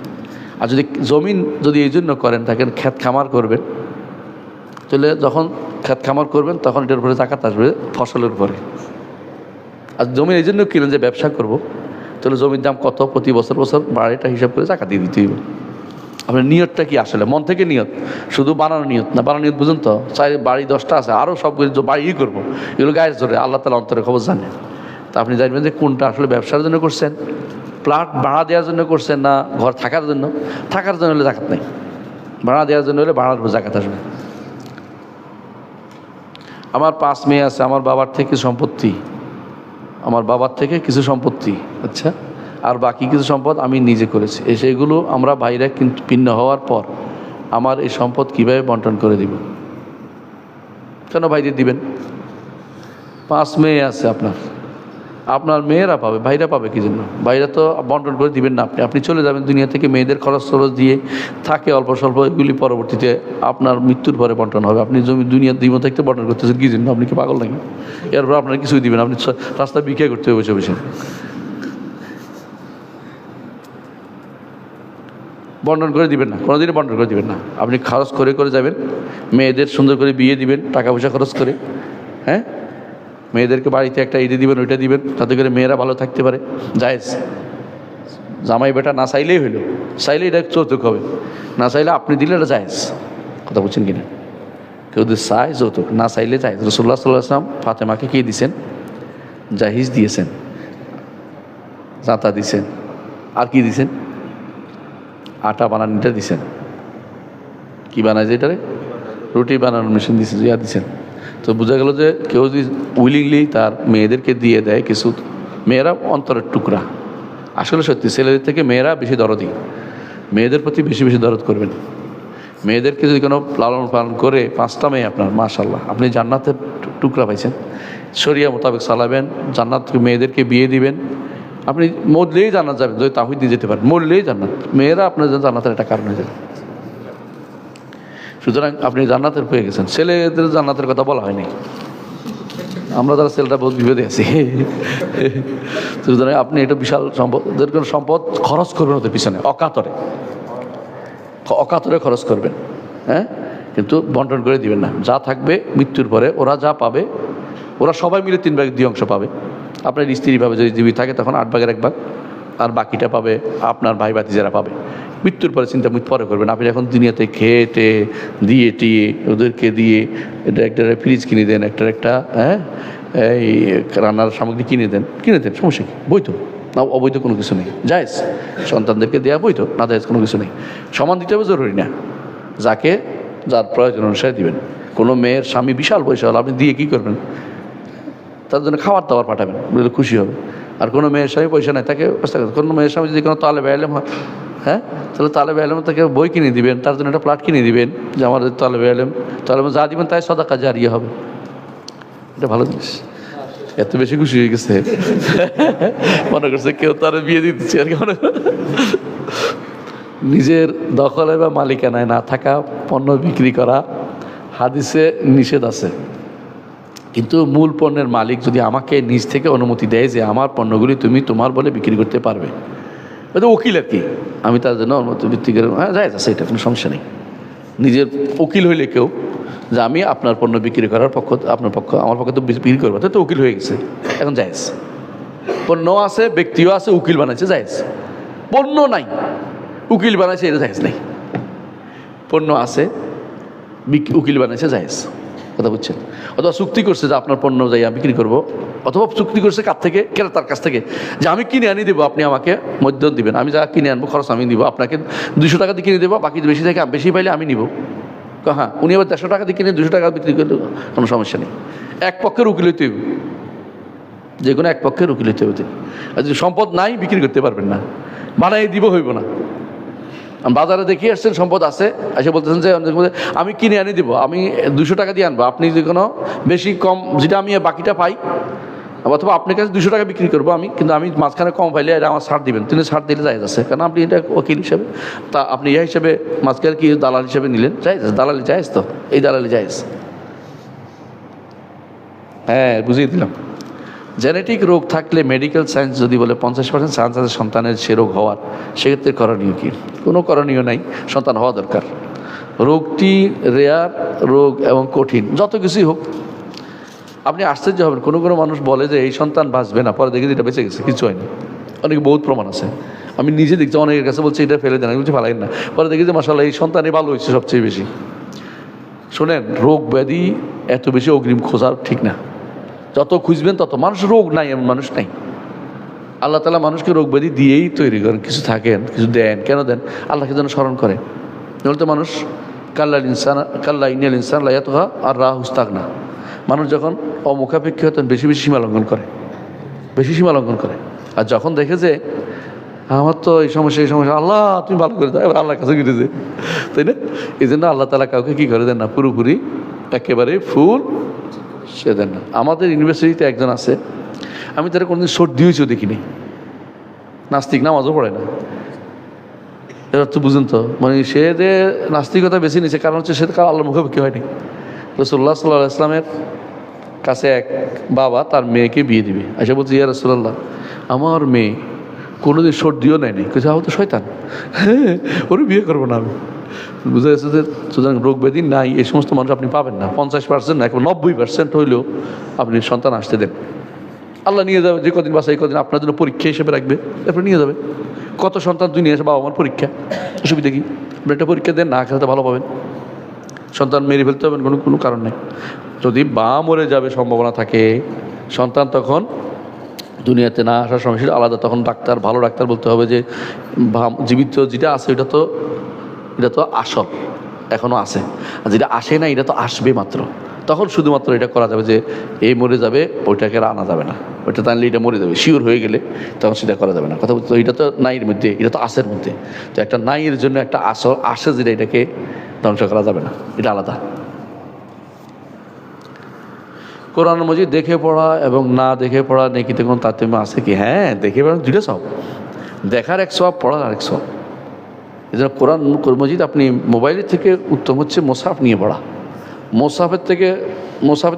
আর যদি জমিন যদি এই জন্য করেন থাকেন, ক্ষেত খামার করবেন, তাহলে যখন ক্ষেত খামার করবেন তখন এটার উপরে যাকাত আসবে ফসলের উপরে। আর জমিন এই জন্য কিনেন যে ব্যবসা করব, তাহলে জমির দাম কত প্রতি বছর বাড়িটা হিসাব করে যাকাত দিয়ে দিতে হবে। আপনার নিয়তটা কি? আসলে মন থেকে নিয়ত, শুধু বানানো নিয়ত না। বানানো নিয়ত বুঝুন তো, চাই বাড়ি 10টা আছে, আরও সব বাড়িই করবো, এগুলো গায়ের জোরে আল্লাহ তাআলা অন্তরে খবর জানে। তা আপনি জানবেন যে কোনটা আসলে ব্যবসার জন্য করছেন, প্লট ভাড়া দেওয়ার জন্য করছেন, না ঘর থাকার জন্য। থাকার জন্য হলে যাকাত নেই, ভাড়া দেওয়ার জন্য হলে ভাড়ার উপর যাকাত আসবে। আমার 5 মেয়ে আছে, আমার বাবার থেকে কিছু সম্পত্তি, আচ্ছা আর বাকি কিছু সম্পদ আমি নিজে করেছি। সেইগুলো আমরা ভাইরা কিন্তু ভিন্ন হওয়ার পর আমার এই সম্পদ কীভাবে বন্টন করে দিব? কেন ভাইদের দিবেন? 5 মেয়ে আছে আপনার মেয়েরা পাবে, ভাইরা পাবে কি জন্য? ভাইরা তো বন্টন করে দিবেন না। আপনি চলে যাবেন দুনিয়া থেকে, মেয়েদের খরচ দিয়ে থাকে অল্প স্বল্প, এগুলি পরবর্তীতে আপনার মৃত্যুর পরে বন্টন হবে। আপনি দুনিয়ার জীবন থেকে বন্টন করতেছেন কি জন্য? আপনি কি পাগল নাকি? এরপর আপনার কিছুই দিবেন, আপনি রাস্তায় বিক্রি করতে হবে বসে বসে। বন্টন করে দিবেন না, কোনোদিনই বন্টন করে দিবেন না। আপনি খরচ করে করে যাবেন, মেয়েদের সুন্দর করে বিয়ে দিবেন টাকা পয়সা খরচ করে। হ্যাঁ, মেয়েদেরকে বাড়িতে একটা ঈদে দিবেন, ওইটা দিবেন, তাতে করে মেয়েরা ভালো থাকতে পারে, জায়েজ। জামাই বেটা না চাইলেই হইল, চাইলে এটা যৌতুক হবে, না চাইলে আপনি দিলে এটা জায়েজ। কথা বুঝছেন কিনা? কেউ যদি চায় যৌতুক, না চাইলে জায়েজ। রাসূলুল্লাহ সাল্লাল্লাহু আলাইহি ওয়াসাল্লাম ফাতেমাকে কি দিয়েছেন? জাহিজ দিয়েছেন, জাঁতা দিয়েছেন, আর কি দিয়েছেন? আটা বানানিটা দিয়েছেন। কি বানায় যে এটারে? রুটি বানানোর মেশিন দিয়েছেন, ইয়া দিয়েছেন। তো বোঝা গেল যে কেউ যদি উইলিংলি তার মেয়েদেরকে দিয়ে দেয় কিছু, মেয়েরা অন্তরের টুকরা। আসলে সত্যি ছেলেদের থেকে মেয়েরা বেশি দরদি, মেয়েদের প্রতি বেশি বেশি দরদ করবেন। মেয়েদেরকে যদি কোনো লালন পালন করে, 5টা মেয়ে আপনার, মাশাআল্লাহ, আপনি জান্নাতের টুকরা পাইছেন। শরিয়া মোতাবেক চালাবেন, জান্নাত মেয়েদেরকে বিয়ে দিবেন, আপনি মরলেই জান্নাত যাবেন। যদি তাহিদ দিয়ে যেতে পারেন, মরলেই জান্নাত। মেয়েরা আপনার জান্নাতের একটা কারণ হয়ে যাবে। সুতরাং আপনি জান্নাতের পেয়ে গেছেন। ছেলেদের জান্নাতের কথা বলা হয়নি, আমরা যারা ছেলেটা বহুত বিভেদে আছি। সুতরাং আপনি এটা বিশাল সম্পদ, সম্পদ খরচ করবেন ওদের পিছনে, অকাতরে খরচ করবেন। হ্যাঁ, কিন্তু বন্টন করে দিবেন না। যা থাকবে মৃত্যুর পরে ওরা যা পাবে, ওরা সবাই মিলে 3 ভাগের 2 অংশ পাবে। আপনার স্ত্রী পাবে, যদি জীবিত থাকে তখন 8 ভাগের 1 ভাগ, আর বাকিটা পাবে আপনার ভাই ভাতিজারা পাবে। মৃত্যুর পরে চিন্তা পরে করবেন। আপনি এখন দুনিয়াতে খেয়ে দিয়ে টিয়ে ওদেরকে দিয়ে একটা ফ্রিজ কিনে দেন, একটা হ্যাঁ এই রান্নার সামগ্রী কিনে দেন, সমস্যা কি? বৈধ না, অবৈধ কোনো কিছু নেই, জায়েজ। সন্তানদেরকে দেওয়া বৈধ, না জায়েজ কোনো কিছু নেই। সমান দিতে হবে জরুরি না, যার প্রয়োজন অনুসারে দিবেন। কোনো মেয়ের স্বামী বিশাল পয়সা হলো, আপনি দিয়ে কী করবেন? তার জন্য খাবার দাবার পাঠাবেন, বলে খুশি হবে। আর কোনো মেয়ের স্বামী পয়সা নেই, তাকে কোনো মেয়ের স্বামী যদি কোনো তালেবে ইলম হয়, হ্যাঁ, তাহলে তালেবে ইলম তাকে বই কিনে দিবেন, তার জন্য একটা প্লাট কিনে দিবেন, যে আমাদের তালেবে ইলম যা দিবেন তাই সদাকা জারিয়া হবে। এটা ভালো জিনিস। এত বেশি খুশি হয়ে গেছে, মনে করছে কেউ তার বিয়ে দিতেছে আর কি। নিজের দখলে বা মালিকানায় না থাকা পণ্য বিক্রি করা হাদিসে নিষেধ আছে, কিন্তু মূল পণ্যের মালিক যদি আমাকে নিজ থেকে অনুমতি দেয় যে আমার পণ্যগুলি তুমি তোমার বলে বিক্রি করতে পারবে, এটা উকিল আর কি, আমি তার জন্য অনুমতি ভিত্তি করে, হ্যাঁ জায়েজ আছে, এটা কোনো সমস্যা নেই। নিজের উকিল হইলে কেউ যে আমি আপনার পণ্য বিক্রি করার আমার পক্ষে তো বিক্রি করবো, তো উকিল হয়ে গেছে, এখন জায়েজ। পণ্য আছে, ব্যক্তিও আছে, উকিল বানাইছে, জায়েজ। পণ্য নাই, উকিল বানাইছে, এটা জায়েজ নাই। পণ্য আছে, উকিল বানাইছে, জায়েজ। কথা বুঝছেন? অথবা চুক্তি করছে যে আপনার পণ্য যাই আমি বিক্রি করবো, অথবা চুক্তি করছে কার থেকে? ক্রেতার কাছ থেকে, যে আমি কিনে আনি দেবো, আপনি আমাকে মধ্যম দিবেন, আমি যা কিনে আনবো খরচ আমি দিব, আপনাকে 200 টাকা দিয়ে কিনে দেবো, বাকি বেশি থেকে বেশি পাইলে আমি নিব। হ্যাঁ, উনি আবার 150 টাকা দিয়ে কিনে 200 টাকা বিক্রি করলে কোনো সমস্যা নেই। এক পক্ষের উকিল হইতে হবে, যে কোনো এক পক্ষের উকিল হইতে হবে। আর যদি সম্পদ নাই, বিক্রি করতে পারবেন না, বানাই দিব হইব না। বাজারে দেখিয়ে আসছেন সম্পদ আছে, এসে বলতেছেন যে আমি কিনে আনি দেবো, আমি 200 টাকা দিয়ে আনবো, আপনি যে কোনো বেশি কম যেটা আমি বাকিটা পাই, অথবা আপনার কাছে 200 টাকা বিক্রি করবো আমি, কিন্তু আমি মাঝখানে কম পাইলে এটা আমার ছাড় দিবেন, তিনি ছাড় দিলে জায়েজ আছে, কারণ আপনি এটা ওকিল হিসেবে, তা আপনি ইয়া হিসেবে মাঝখানে কি দালাল হিসেবে নিলেন, জায়েজ আছে। দালালি জায়েজ, তো এই দালালি জায়েজ। হ্যাঁ, বুঝিয়ে দিলাম। জেনেটিক রোগ থাকলে মেডিকেল সায়েন্স যদি বলে 50% চান্স আছে সন্তানের সে রোগ হওয়ার, সেক্ষেত্রে করণীয় কি? কোনো করণীয় নাই, সন্তান হওয়া দরকার। রোগটি রেয়ার রোগ এবং কঠিন, যত কিছুই হোক, আপনি আশ্চর্য হবেন, কোনো মানুষ বলে যে এই সন্তান বাঁচবে না, পরে দেখি এটা বেঁচে গেছে, কিছু হয়নি। অনেক বহুত প্রমাণ আছে, আমি নিজে দেখছি, অনেকের কাছে বলছি এটা ফেলে দেন, আমি বলছি ফালাইন না, পরে দেখি যে মাশাআল্লাহ এই সন্তানই ভালো হয়েছে সবচেয়ে বেশি। শোনেন, রোগ ব্যাধি এত বেশি অগ্রিম খোঁজা ঠিক না, যত খুঁজবেন তত। মানুষ রোগ নাই এমন মানুষ নাই, আল্লাহ তাআলা মানুষকে রোগ ব্যাধি দিয়েই তৈরি করেন, কিছু থাকেন, কিছু দেন। কেন দেন? আল্লাহকে যেন স্মরণ করে। তাহলে তো মানুষ কাল্লা ইন্নাল ইনসান লা ইয়াতগা আর রাহু ইস্তাগনা, মানুষ যখন অমুখাপেক্ষী হতেন বেশি বেশি সীমা লঙ্ঘন করে, আর যখন দেখে যে আমার তো এই সমস্যা আল্লাহ তুমি ভালো করে দাও, এবার আল্লাহর কাছে গিয়েছে, তাই না? এই জন্য আল্লাহ তাআলা কাউকে কি করে দেন না, পুরোপুরি একেবারে ফুল সে দেন না। আমাদের ইউনিভার্সিটিতে একজন আছে, আমি তারা কোনোদিন সর্দি হয়েছেও দেখিনি, নাস্তিক, নামাজও পড়ে না। এবার তো বুঝুন তো, মানে সে যে নাস্তিকতা বেছে নিয়েছে কারণ হচ্ছে সে কার আল্লাহর মুখোমুখি হয়নি। রাসূলুল্লাহ সাল্লাল্লাহু আলাইহি ওয়াসাল্লামের কাছে এক বাবা তার মেয়েকে বিয়ে দিবে, আচ্ছা বলছে ইয়া রাসূলুল্লাহ আমার মেয়ে কোনোদিন সর্দিও নেয়নি, কিছু তো শয়তান, হ্যাঁ ওরে বিয়ে করবো না আমি। বুঝা যাচ্ছে যে সুতরাং রোগ ব্যাধি নাই এই সমস্ত মানুষ আপনি পাবেন না, 50% না, এখন 90% হইলেও আপনি সন্তান আসতে দেন। আল্লাহ নিয়ে যাবে, যে কদিন বাসা এই কদিন আপনার জন্য পরীক্ষা হিসেবে রাখবে, এরপর নিয়ে যাবে। কত সন্তান দুনিয়া এসে বাবা আমার পরীক্ষা, অসুবিধা কি? আপনি একটা পরীক্ষা দেন না, খেলতে ভালো পাবেন। সন্তান মেরে ফেলতে হবেন কোনো কারণ নেই। যদি বা মরে যাবে সম্ভাবনা থাকে, সন্তান তখন দুনিয়াতে না আসার সময় সেটা আলাদা, তখন ডাক্তার, ভালো ডাক্তার বলতে হবে যে জীবিত যেটা আছে এটা তো আসল এখনও আছে, আর যেটা আসে না এটা তো আসবে মাত্র, তখন শুধুমাত্র এটা করা যাবে যে এই মরে যাবে ওইটাকে আর আনা যাবে না, ওইটা টানলে এটা মরে যাবে শিওর হয়ে গেলে তখন সেটা করা যাবে না। কথা বলতে এটা তো নাইয়ের মধ্যে, এটা তো আসের মধ্যে, তো একটা নাইয়ের জন্য একটা আসল আসে যেটা, এটাকে ধ্বংস করা যাবে না, এটা আলাদা। কোরআন মজিদ দেখে পড়া এবং না দেখে পড়া নেকিতে কোনো তারতম্য আছে কি? হ্যাঁ, দেখে পড়া দুটো সব, দেখার এক সব, পড়ার আরেক সব। এই জন্য কোরআন মজিদ আপনি মোবাইলের থেকে উত্তম হচ্ছে মোসাফ নিয়ে পড়া। মোসাফের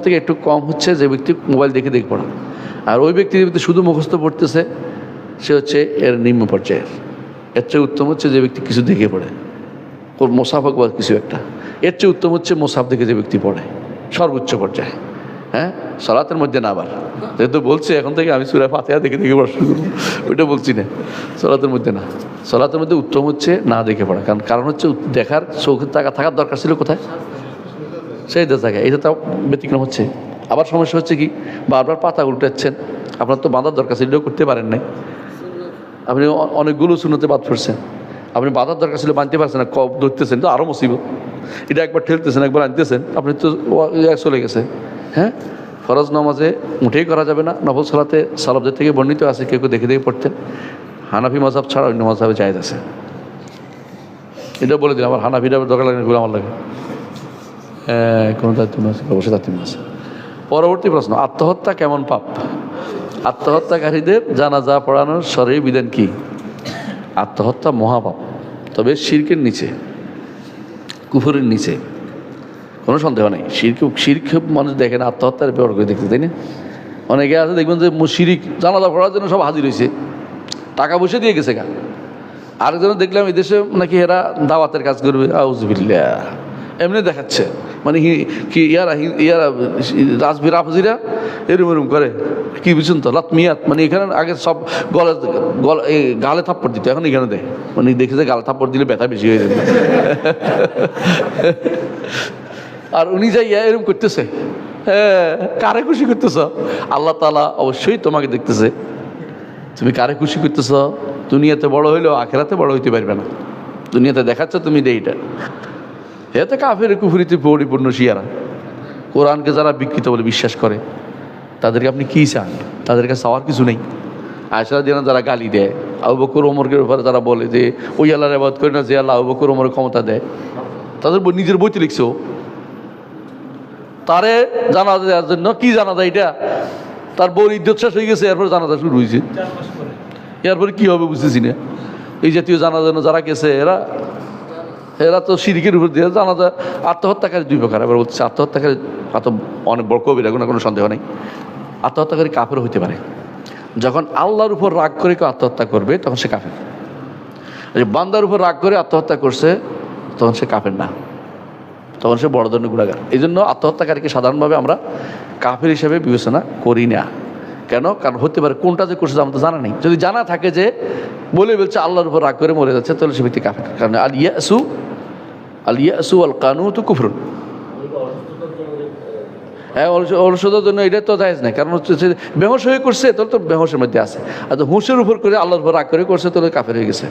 থেকে একটু কম হচ্ছে যে ব্যক্তি মোবাইল দেখে পড়া, আর ওই ব্যক্তি শুধু মুখস্থ পড়তেছে সে হচ্ছে এর নিম্ন পর্যায়ের। এর চেয়ে উত্তম হচ্ছে যে ব্যক্তি কিছু দেখে পড়ে, মোসাফ হোক বা কিছু একটা, এর চেয়ে উত্তম হচ্ছে মোসাফ দেখে যে ব্যক্তি পড়ে, সর্বোচ্চ পর্যায়ে। হ্যাঁ, সালাতের মধ্যে না, আবার যেহেতু বলছি এখন থেকে আমি সূরা ফাতিহা দেখে পড়া শুরু করবো, ওইটা বলছি না, সালাতের মধ্যে না। সালাতের মধ্যে উত্তম হচ্ছে না দেখে পড়া, কারণ হচ্ছে দেখার চোখের থাকার দরকার ছিল কোথায়? সেই জায়গায়। এটা তো ব্যতিক্রম হচ্ছে। আবার সমস্যা হচ্ছে কি, বারবার পাতা উল্টাচ্ছেন, আপনার তো বাঁধার দরকার ছিল, এটাও করতে পারেন নাই। আপনি অনেকগুলো সুন্নতে বাদ পড়ছেন, আপনি বাঁধার দরকার ছিল বাঁধতে পারছেন না, কব ধরতেছেন, তো আরও মুসিবত। এটা একবার ঠেলতেছেন, একবার আনতেছেন, আপনি তো চলে গেছে। হ্যাঁ, ফরজ নামাজে মুঠেই করা যাবে না, নফল সালাতে সালাফদের থেকে বর্ণিত আছে, কেউ দেখে পড়তেন। হানাফি মাযহাব ছাড়া অন্য মাযহাবে জায়েজ আছে, এটা বলে দিন। আমার হানাফিটা দরকার লাগে, আমার লাগে, হ্যাঁ, কোনো তারতম্য আছে, অবশ্যই তারতম্য আছে। পরবর্তী প্রশ্ন, আত্মহত্যা কেমন পাপ? আত্মহত্যাকারীদের জানাজা পড়ানোর শরঈ বিধান কি? আত্মহত্যা মহাপাপ, তবে শিরকের নিচে, কুফরের নিচে, কোনো সন্দেহ নেই। শিরক মানুষ দেখে না, আত্মহত্যার ব্যাপার করে দেখতে, তাই না? অনেকে আছে দেখবেন যে শিরিক জানাজা পড়ার জন্য সব হাজির হয়েছে, টাকা পয়সা দিয়ে গেছে গা। আরেকজন দেখলাম এই দেশে নাকি এরা দাওয়াতের কাজ করবে, আউযুবিল্লাহ, এমনি দেখাচ্ছে, মানে কি ইয়ারা রাজবীর আফজিরা এরম করে, কি বুঝছেন তো, লাতমিয়াত, মানে এখানে আগে সব গালে থাপ্পড় দিত, এখন এখানে দেয়, মানে দেখেছে গালে থাপ্পড় দিলে ব্যথা বেশি হয়ে যাবে। আর উনি যাই এরকম করতেছে, হ্যাঁ, কারে খুশি করতেছ? আল্লাহ তাআলা অবশ্যই তোমাকে দেখতেছে, তুমি কারে খুশি করতেছ। দুনিয়াতে বড় হইলেও আখিরাতে বড় হইতে পারবে না। দুনিয়াতে দেখাচ্ছ তুমি এইটা, এতে কাফের কুফরিতে পরিপূর্ণ শিয়ারা। কোরআনকে যারা বিকৃত বলে বিশ্বাস করে তাদেরকে আপনি কী চান? তাদেরকে চাওয়ার কিছু নেই। আয়েশা রাদিয়াল্লাহু আনহা যারা গালি দেয়, আবু বকর ওমরকে ব্যাপারে যারা বলে যে ওই আল্লাহর ইবাদত করে না যে আল্লাহ আবু বকর ওমরের ক্ষমতা দেয়, তাদের নিজের বইতে লিখছো তারে জানাজা দেওয়ার জন্য। কি জানাজা এটা? তার বউর ইদ্যত শেষ হয়ে গেছে, এরপরে জানাজা শুরু হয়েছে, এরপরে কি হবে বুঝতেছি না। এই জাতীয় জানার জন্য যারা গেছে এরা তো শিরকের উপর দিয়ে জানাজা। আত্মহত্যাকারী দুই প্রকার, এবার বলছে আত্মহত্যাকারী অনেক বড় কবিরা, কোনো সন্দেহ নেই। আত্মহত্যাকারী কাফের হইতে পারে, যখন আল্লাহর উপর রাগ করে কেউ আত্মহত্যা করবে তখন সে কাফের। বান্দার উপর রাগ করে আত্মহত্যা করছে তখন সে কাফের না, তখন সে বড় ধরনের গুনাহগার। এই জন্য আত্মহত্যাকারীকে সাধারণভাবে আমরা কাফের হিসেবে বিবেচনা করি না। কেন? কারণ হতে পারে কোনটা যে করছে আমাদের জানা নেই। যদি জানা থাকে যে বলে বলছে আল্লাহর উপর রাগ করে মরে যাচ্ছে, তাহলে সে ব্যক্তি কাফের। কারণ আল ইয়াসু আল কানুতু কুফরুন। হ্যাঁ, অলসতার জন্য এটা তো জায়েজ নাই, কারণ হচ্ছে বেহোশ হয়ে করছে, তাহলে তো বেহোশের মধ্যে আছে। আর হুঁশের উপর করে আল্লাহর উপর রাগ করে করছে, তাহলে কাফের হয়ে গেছে,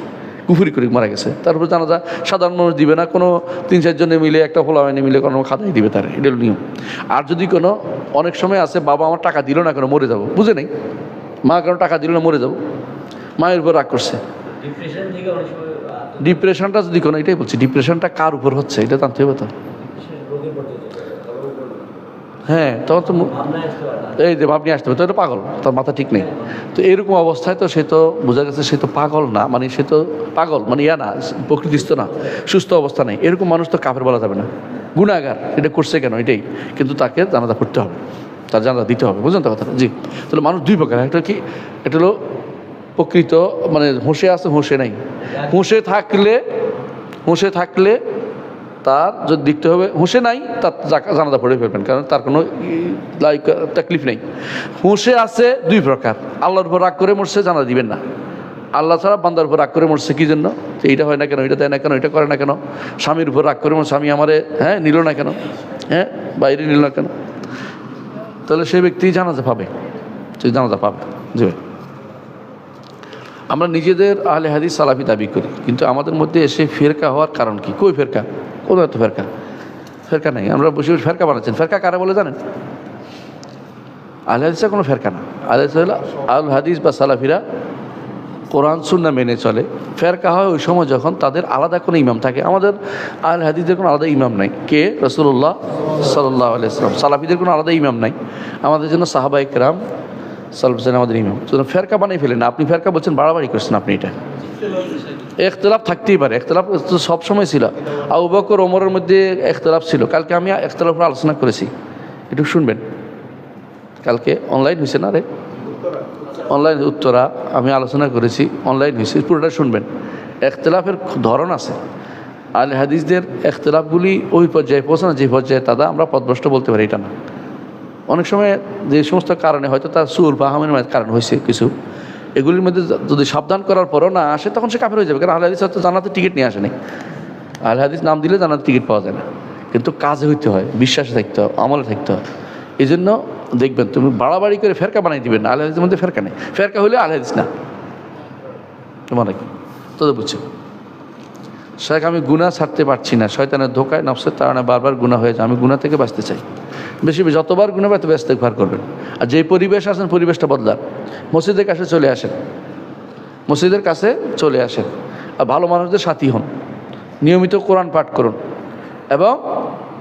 কুফরি করে মারা গেছে। তারপর জানাজা সাধারণ মানুষ দিবে না, কোনো 3-4 জনে মিলে, একটা ফোলাওয়ানে মিলে কোনো খাতায় দিবে তার, এটা নিয়ম। আর যদি কোনো অনেক সময় আছে বাবা আমার টাকা দিল না কেন, মরে যাবো, বুঝে নেই, মা কেন টাকা দিল না, মরে যাবো, মায়ের উপর রাগ করছে, ডিপ্রেশনটা যদি কোনো, এটাই বলছি, ডিপ্রেশনটা কার উপর হচ্ছে এটা জানতে হবে তো। হ্যাঁ, তখন তো এই যে আপনি আসতে হবে তো, এটা পাগল, তার মাথা ঠিক নেই। তো এরকম অবস্থায় তো সে তো বোঝা গেছে সে তো পাগল না, মানে সে তো পাগল, মানে ইয়া না, প্রকৃতিস্থ না, সুস্থ অবস্থা নেই। এরকম মানুষ তো কাফের বলা যাবে না, গুনাহগার, এটা করছে কেন এটাই, কিন্তু তাকে জানাজা পড়তে হবে, তার জানাজা দিতে হবে, বুঝলেন তো কথাটা? জি। তাহলে মানুষ দুই প্রকার, একটা কি, এটা হলো প্রকৃত মানে হুঁশে আছে, হুঁশে নাই। হুঁশে থাকলে তার যদি দেখতে হবে, হুঁশে নাই তার জানাজা পড়ে ফেলবেন, কারণ তার কোনো তাকলিফ নেই। হুঁশে আছে দুই প্রকার, আল্লাহর উপর রাগ করে মরছে, জানাজা দিবেন না। আল্লাহ ছাড়া বান্দার উপর রাগ করে মরছে, কি জন্য? যে এইটা হয় না কেন, এটা দেয় না কেন, এটা করে না কেন। স্বামীর উপর রাগ করে মরছে, স্বামী আমারে নিল না কেন, বাইরে নিল না কেন, তাহলে সেই ব্যক্তি জানাজা পাবে, সেই জানাজা পাবে। জি ভাই, আমরা নিজেদের আহলে হাদিস সালাফি দাবি করি, কিন্তু আমাদের মধ্যে এসে ফেরকা হওয়ার কারণ কি? কই ফেরকা? কোনো এত ফেরকা নেই। আমরা বসে বসে ফেরকা বানাচ্ছেন। ফেরকা কারা বলে জানেন? আহলে হাদিসের কোনো ফেরকা না। আহলে হাদিস হলো আল হাদিস বা সালাফিরা কোরআন সুন্নাহ মেনে চলে। ফেরকা হয় ওই সময় যখন তাদের আলাদা কোনো ইমাম থাকে। আমাদের আহলে হাদিসদের কোনো আলাদা ইমাম নাই। কে? রাসূলুল্লাহ সাল্লাল্লাহু আলাইহি ওয়াসাল্লাম। সালাফিদের কোনো আলাদা ইমাম নাই। আমাদের জন্য সাহাবায়ে কেরাম সাল্লাল্লাহু আলাইহি আমাদের ইমাম। সুতরাং ফেরকা বানিয়ে ফেলেন না। আপনি ফেরকা বলছেন, বাড়াবাড়ি করছেন আপনি। এটা ইখতিলাফ থাকতেই পারে, ইখতিলাফ তো সবসময় ছিল। আবু বকর ওমরের মধ্যে ইখতিলাফ ছিল। কালকে আমি ইখতিলাফের আলোচনা করেছি, একটু শুনবেন। কালকে অনলাইন হয়েছে না রে, অনলাইন উত্তরা আমি আলোচনা করেছি, অনলাইন হয়েছে, পুরোটা শুনবেন। ইখতিলাফের ধরন আছে। আহলে হাদিসদের ইখতিলাফগুলি ওই পর্যায়ে পৌঁছানো যে পর্যায়ে তারা আমরা পথভ্রষ্ট বলতে পারি, এটা না। অনেক সময় যে সমস্ত কারণে হয়তো তার সুর বা হামের কারণ হয়েছে কিছু, এগুলির মধ্যে যদি সাবধান করার পরও না আসে, তখন সে কাফের হয়ে যাবে। কারণ আহলে হাদিস হয়তো জান্নাতের টিকিট নিয়ে আসেনি। আহলে হাদিস নাম দিলে জান্নাতের টিকিট পাওয়া যায় না, কিন্তু কাজে হইতে হয়, বিশ্বাসে থাকতে হয়, আমলে থাকতে হয়। এই জন্য দেখবেন, তুমি বাড়াবাড়ি করে ফেরকা বানাই দিবেন না। আহলে হাদিসের মধ্যে ফেরকা নেই। ফেরকা হলে আহলে হাদিস না, তোমার নাকি তোদের বুঝছো? শেখ, আমি গুনাহ ছাড়তে পারছি না, শয়তানের ধোকায়, নফসের তাড়নায় বারবার গুনাহ হয়ে যায়। আমি গুনাহ থেকে বাঁচতে চাই। বেশি যতবার গুনাহ পায় তত ইস্তেগফার করবেন। আর যে পরিবেশ আছেন, পরিবেশটা বদলান। মসজিদের কাছে চলে আসেন, মসজিদের কাছে চলে আসেন, আর ভালো মানুষদের সাথী হন, নিয়মিত কোরআন পাঠ করুন, এবং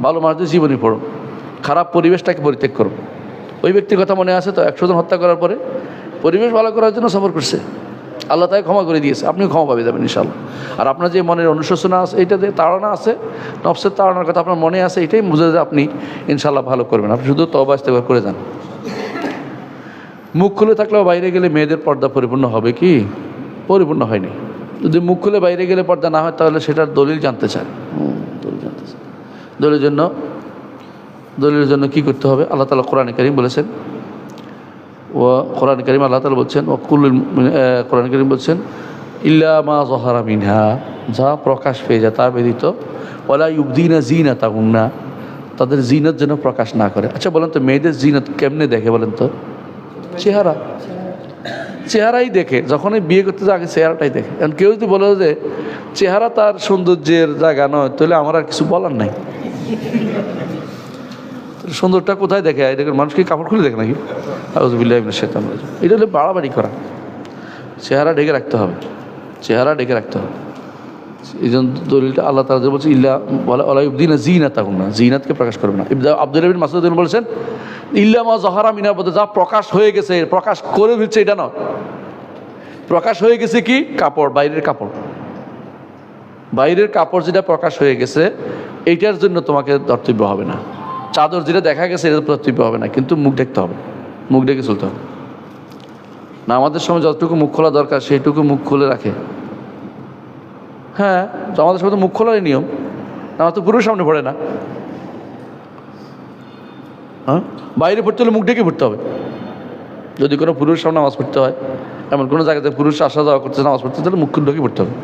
ভালো মানুষদের জীবনী পড়ুন। খারাপ পরিবেশটাকে পরিত্যাগ করুন। ওই ব্যক্তির কথা মনে আছে তো, 100 জন হত্যা করার পরে পরিবেশ ভালো করার জন্য সফর করছে, আল্লাহ তাকে ক্ষমা করে দিয়েছে। আপনিও ক্ষমা পাবে যাবেন ইনশাআল্লাহ। আর আপনার যে মনের অনুশোচনা আছে, এইটাতে তাড়না আছে, নফসের তাড়নার কথা আপনার মনে আছে, এটাই বুঝে যে আপনি ইনশাআল্লাহ ভালো করবেন। আপনি শুধু তওবা ইস্তেগফার করে যান। মুখ খুলে থাকলেও বাইরে গেলে মেয়েদের পর্দা পরিপূর্ণ হবে কি? পরিপূর্ণ হয়নি। যদি মুখ খুলে বাইরে গেলে পর্দা না হয়, তাহলে সেটার দলিল জানতে চায়। দলিলের জন্য কি করতে হবে? আল্লাহ তাআলা কোরআনে কারীম বলেছেন, কোরআন কারীম আল্লাহ তাআলা বলছেন, কোরআন কারীম বলছেন, ইল্লা মা যাহারা মিনহা, যা প্রকাশ পেয়ে যায় তা ব্যতীত, ওয়ালা ইউবদিনা যিনাতাহুন্না, তাদের জিনত যেন প্রকাশ না করে। আচ্ছা বলেন তো, মেয়েদের জিনত কেমনে দেখে বলেন তো? চেহারাই দেখে। যখনই বিয়ে করতে যায় আগে চেহারাটাই দেখে। কারণ কেউ যদি বলে যে চেহারা তার সৌন্দর্যের জায়গা নয়, তাহলে আমার আর কিছু বলার নাই। সুন্দরটা কোথায় দেখে? দেখেন, মানুষ কি কাপড় খুলে দেখে নাকি? আউযুবিল্লাহি মিনাশ শাইতানির রাজিম। এটা হলো বাড়াবাড়ি করা। চেহারা ঢেকে রাখতে হবে, চেহারা ঢেকে রাখতে হবে। এই জন্য দলিলটা আল্লাহ তাআলা বলছে, ইল্লা ওয়ালা ইউবদিনা যিনাতাহুন্না, জিনাতকে প্রকাশ করবে না। আব্দুল্লাহ বিন মাসউদ বলেছেন, ইল্লা মা যাহারা মিনহা, যা প্রকাশ হয়ে গেছে, প্রকাশ করে ফেলছে এটা নয়। প্রকাশ হয়ে গেছে কি? কাপড়, বাইরের কাপড়। বাইরের কাপড় যেটা প্রকাশ হয়ে গেছে, এইটার জন্য তোমাকে কর্তব্য হবে না। চাদর যেটা দেখা গেছে, এটা কর্তব্য হবে না, কিন্তু মুখ ঢেকতে হবে, মুখ ঢেকে চলতে হবে। না, আমাদের সময় যতটুকু মুখ খোলা দরকার সেইটুকু মুখ খুলে রাখে। হ্যাঁ, তো আমাদের সময় তো মুখ খোলারই নিয়ম, আমার তো পুরুষ সামনে পড়ে না। হ্যাঁ, বাইরে পড়তে হলে মুখ ঢেকে পড়তে হবে। যদি কোনো পুরুষ সামনে নামাজ পড়তে হয়, এমন কোনো জায়গাতে পুরুষ আসা যাওয়া করতে নামাজ পড়তে, তাহলে মুখ ঢেকে পড়তে হবে।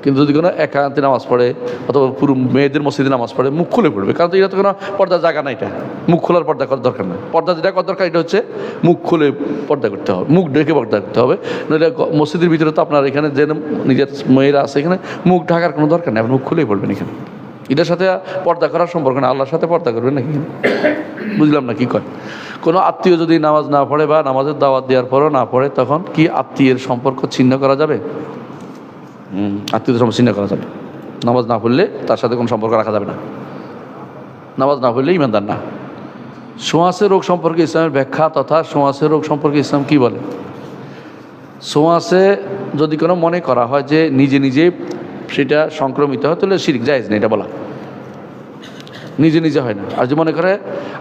কিন্তু যদি কোনো একান্তে নামাজ পড়ে, অথবা পুরো মেয়েদের মসজিদে নামাজ পড়ে, মুখ খুলে পড়বে। কারণ এটা তো কোনো পর্দার জায়গা না, এটা মুখ খোলার পর্দা করার দরকার না। পর্দা যেটা করার দরকার, এটা হচ্ছে মুখ খুলে পর্দা করতে হবে, মুখ ঢেকে পর্দা করতে হবে। নইলে মসজিদের ভিতরে তো আপনার এখানে যে নিজের মেয়েরা আছে, এখানে মুখ ঢাকার কোনো দরকার নেই, আপনি মুখ খুলেই পড়বেন। এখানে এটার সাথে পর্দা করার সম্পর্ক না, আল্লাহর সাথে পর্দা করবেন নাকি? বুঝলাম না কি কয়। কোনো আত্মীয় যদি নামাজ না পড়ে বা নামাজের দাওয়াত দেওয়ার পরও না পড়ে, তখন কি আত্মীয়ের সম্পর্ক ছিন্ন করা যাবে? আত্মীয়তা সম্পর্ক চিন্তা করা যাবে। নামাজ না পড়লে তার সাথে কোনো সম্পর্ক রাখা যাবে না। নামাজ না পড়লে ইমানদার না। ছোঁয়াচে রোগ সম্পর্কে ইসলামের ব্যাখ্যা তথা ছোঁয়াচে রোগ সম্পর্কে ইসলাম কি বলে? ছোঁয়াচে যদি কোনো মনে করা হয় যে নিজে নিজে সেটা সংক্রমিত হয়, তাহলে শিরক, জায়েজ না এটা বলা। নিজে নিজে হয় না। আর যে মনে করে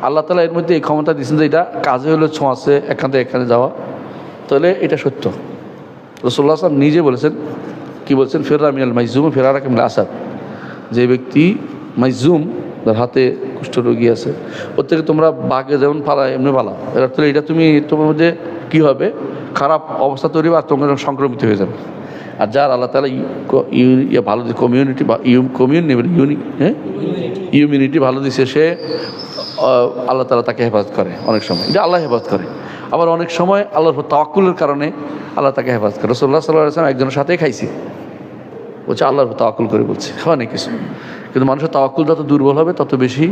আল্লাহ তাআলা এর মধ্যে এই ক্ষমতা দিচ্ছেন যে এটা কাজে হলো ছোঁয়াচে এখান থেকে এখানে যাওয়া, তাহলে এটা সত্য। রাসূলুল্লাহ সাল্লাল্লাহু আলাইহি ওয়াসাল্লাম নিজে বলেছেন, কি বলছেন? ফিররা মিনাল মাইজুম ফিরারাকা মিনাল আসাদ। যে ব্যক্তি মাইজুম, যার হাতে কুষ্ঠরোগী আছে, ওর থেকে তোমরা বাঘে যেমন পালায় এমনি পালাও। এর অর্থ এটা তুমি তোমার মধ্যে কী হবে, খারাপ অবস্থা তৈরি হবে আর তোমরা সংক্রমিত হয়ে যাবে। আর যার আল্লাহ তাআলা ভালো কমিউনিটি বা ইমিউনিটি ভালো দিছে, সে আল্লাহ তাআলা তাকে হেফাজত করে। অনেক সময় এটা আল্লাহ হেফাজত করে, আবার অনেক সময় আল্লাহর উপর তাওয়াক্কুলের কারণে আল্লাহ তাকে হেফাজত করে। রাসূলুল্লাহ সাল্লাল্লাহু আলাইহি ওয়াসাল্লাম একজনের সাথেই খাইছে, বলছে আল্লাহর উপর তাওয়াক্কুল করে বলছে, খাওয়া নেই কিছু। কিন্তু মানুষের তাওয়াক্কুল যত দুর্বল হবে তত বেশি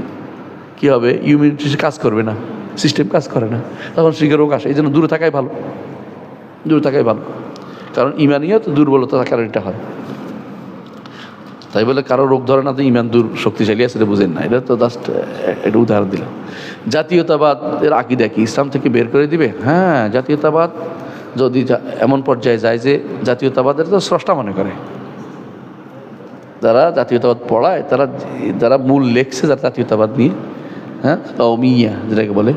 কী হবে, ইমিউনিটি কাজ করবে না, সিস্টেম কাজ করে না, তখন শিখে রোগ আসে। এই জন্য দূরে থাকাই ভালো, দূরে থাকাই ভালো, কারণ ইমানিয়ত দুর্বলতা থাকার এটা হয়। তাই বলে কারো রোগ ধরে না তো ইমান শক্তিশালী আছে, এটা বুঝেন না। এটা তো জাস্ট একটা উদাহরণ দিলাম। জাতীয়তাবাদের আকীদা কি ইসলাম থেকে বের করে দিবে? হ্যাঁ, জাতীয়তাবাদ যদি এমন পর্যায়ে যায় যে জাতীয়তাবাদের তো স্রষ্টা মনে করে, যারা জাতীয়তাবাদ পড়ায়, যারা মূল লেখছে যারা জাতীয়তাবাদ নিয়ে, হ্যাঁ, কওমিয়া যেটাকে বলে,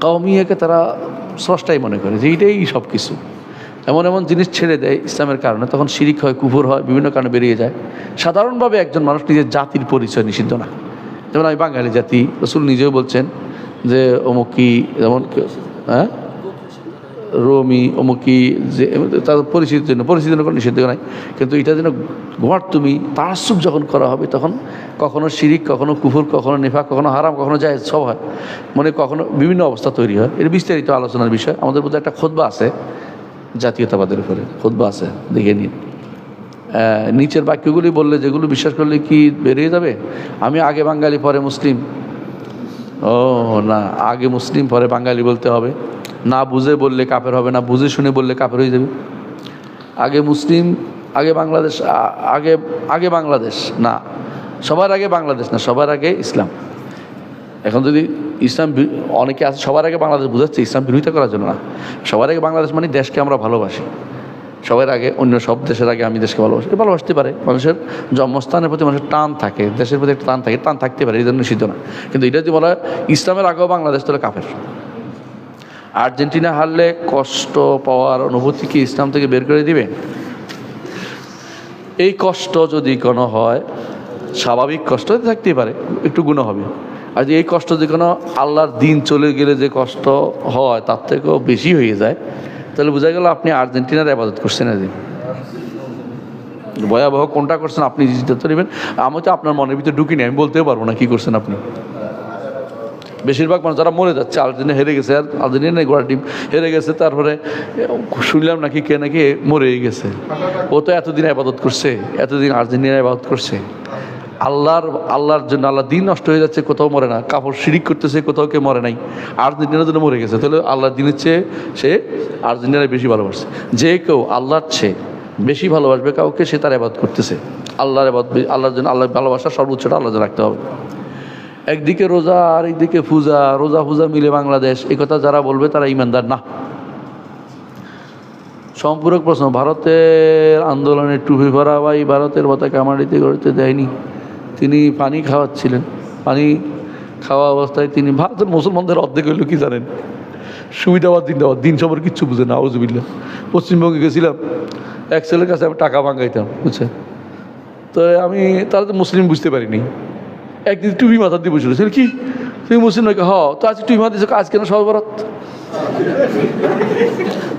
কওমিয়াকে তারা স্রষ্টাই মনে করে যে এইটাই সব কিছু। এমন এমন জিনিস ছেড়ে দেয় ইসলামের কারণে, তখন শিরিক হয়, কুফর হয়, বিভিন্ন কারণে বেরিয়ে যায়। সাধারণভাবে একজন মানুষ নিজের জাতির পরিচয় নিষিদ্ধ না। যেমন আমি বাঙালি জাতি, রাসূল নিজেও বলছেন যে অমুকি, যেমন হ্যাঁ রোমি অমুকি, যে তাদের পরিচিতির জন্য কোনো নিষিদ্ধ নাই। কিন্তু এটা যেন ঘোয়ার তুমি তাআসসুব যখন করা হবে, তখন কখনো শিরিক, কখনো কুফর, কখনো নিফাক, কখনো হারাম, কখনো জায়েজ, সব হয়। মানে কখনো বিভিন্ন অবস্থা তৈরি হয়। এর বিস্তারিত আলোচনার বিষয়। আমাদের মধ্যে একটা খুতবা আছে জাতীয়তাবাদের উপরে, খুতবা আছে, দেখে নিন। নিচের বাক্যগুলি বললে, যেগুলো বিশ্বাস করলে কি বেরিয়ে যাবে? আমি আগে বাঙালি পরে মুসলিম। ও না, আগে মুসলিম পরে বাঙালি বলতে হবে। না বুঝে বললে কাফের হবে না, বুঝে শুনে বললে কাফের হয়ে যাবে। আগে মুসলিম, আগে বাংলাদেশ, আগে বাংলাদেশ না, সবার আগে বাংলাদেশ না, সবার আগে ইসলাম। এখন যদি ইসলাম, অনেকে আছে সবার আগে বাংলাদেশ বোঝাচ্ছে ইসলাম বিরোধিতা করার জন্য না। সবার আগে বাংলাদেশ মানে দেশকে আমরা ভালোবাসি, সবার আগে অন্য সব দেশের আগে আমি দেশকে ভালোবাসি। ভালোবাসতে পারে, মানুষের জন্মস্থানের প্রতি মানুষের টান থাকে, দেশের প্রতি একটা টান থাকে, টান থাকতে পারে, এই জন্য নিষিদ্ধ না। কিন্তু এটা যদি বলা হয় ইসলামের আগেও বাংলাদেশ, তাহলে কাফের। আর্জেন্টিনা হারলে কষ্ট পাওয়ার অনুভূতি কি ইসলাম থেকে বের করে দিবে? এই কষ্ট যদি কোনো হয়, স্বাভাবিক কষ্ট থাকতেই পারে, একটু গুনাহ হবে। আর যে এই কষ্ট যদি কোনো আল্লাহর দিন চলে গেলে যে কষ্ট হয় তার থেকেও বেশি হয়ে যায়, তাহলে বোঝা গেল আপনি আর্জেন্টিনার ইবাদত করছেন। এদিন ভয়াবহ কোনটা করছেন আপনি সিদ্ধান্ত নেবেন। আমি তো আপনার মনের ভিতরে ঢুকিনি, আমি বলতেও পারবো না কি করছেন আপনি। বেশিরভাগ মানুষ যারা মরে যাচ্ছে, আর্জেন্টিনা হেরে গেছে, আর আর্জেন্টিনা গোড়া টিম হেরে গেছে, তারপরে শুনলাম নাকি কে নাকি মরেই গেছে। ও তো এতদিন ইবাদত করছে, এতদিন আর্জেন্টিনা ইবাদত করছে। আল্লাহর জন্য আল্লাহ দিন নষ্ট হয়ে যাচ্ছে, কোথাও মরে না। কাপড় শিরিক করতেছে, কোথাও কেউ মরে নাই, আর্জেন্টিনার জন্য মরে গেছে। তাহলে আল্লাহর দিনের চেয়ে সে আর্জেন্টিনায় বেশি ভালোবাসছে। যে কেউ আল্লাহর চেয়ে বেশি ভালোবাসবে কাউকে, সে তার ইবাদত করতেছে। আল্লাহর জন্য, আল্লাহর ভালোবাসা সর্বোচ্চটা আল্লাহর জন্য রাখতে হবে। একদিকে রোজা আর একদিকে পূজা, রোজা পূজা মিলে বাংলাদেশ, এই কথা যারা বলবে তারা ইমানদার না। সম্পূরক প্রশ্ন, ভারতের আন্দোলনে টুপি পরা ভাই ভারতের পতাকা মাটিতে গড়তে দেয়নি, তিনি পানি খাওয়াচ্ছিলেন। পানি খাওয়া অবস্থায় তিনি, ভারতের মুসলমানদের অর্ধেক হইল কি জানেন, সুবিধাবাদ দিন সবার কিচ্ছু বুঝে না। আউযুবিল্লাহ। পশ্চিমবঙ্গে গেছিলাম, এক ছেলের কাছে আমি টাকা ভাঙাইতাম, বুঝছেন তো, আমি তারা তো মুসলিম বুঝতে পারিনি। একদিন টুপি মাথা দিয়ে বসে রয়েছিল, কি তুমি মুসলিম নাকি? তো আজকে টুপি মাথা দিয়েছো, আজ কেন সব ভারত?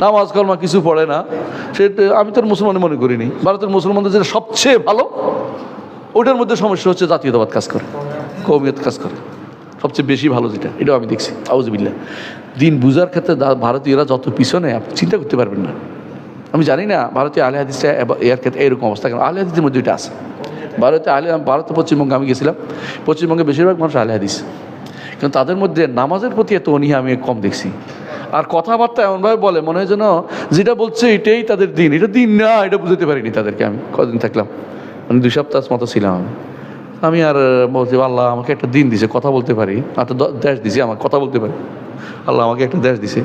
নামাজ কলমা কিছু পড়ে না, সেটা আমি তো মুসলমান মনে করিনি। ভারতের মুসলমানদের যেটা সবচেয়ে ভালো, ওটার মধ্যে সমস্যা হচ্ছে জাতীয়তাবাদ কাজ করে, কওমিয়ত কাজ করে, সবচেয়ে বেশি ভালো যেটা, এটাও আমি দেখছি। আউযুবিল্লাহ। দিন বুঝার ক্ষেত্রে ভারতীয়রা যত পিছনে, আপনি চিন্তা করতে পারবেন না। আমি জানি না ভারতীয় আহলে হাদিসটা এর ক্ষেত্রে এরকম অবস্থা কেন। আহলে হাদিসের মধ্যে এটা আছে। ভারতে পশ্চিমবঙ্গে আমি গেছিলাম, পশ্চিমবঙ্গে বেশিরভাগ মানুষ আহলে হাদিস, কিন্তু তাদের মধ্যে নামাজের প্রতি এত অনীহা আমি কম দেখছি। আর কথাবার্তা এমনভাবে বলে মনে হয় যেন যেটা বলছে এটাই তাদের দিন, এটা দিন না, এটা বুঝতে পারিনি তাদেরকে। আমি কদিন থাকলাম, মানে 2 সপ্তাহ মতো ছিলাম আমি। আর বলছি আল্লাহ আমাকে একটা দিন দিছে, কথা বলতে পারি, আর দেশ দিছে আমার কথা বলতে পারি। আল্লাহ আমাকে একটা দেশ দিছে,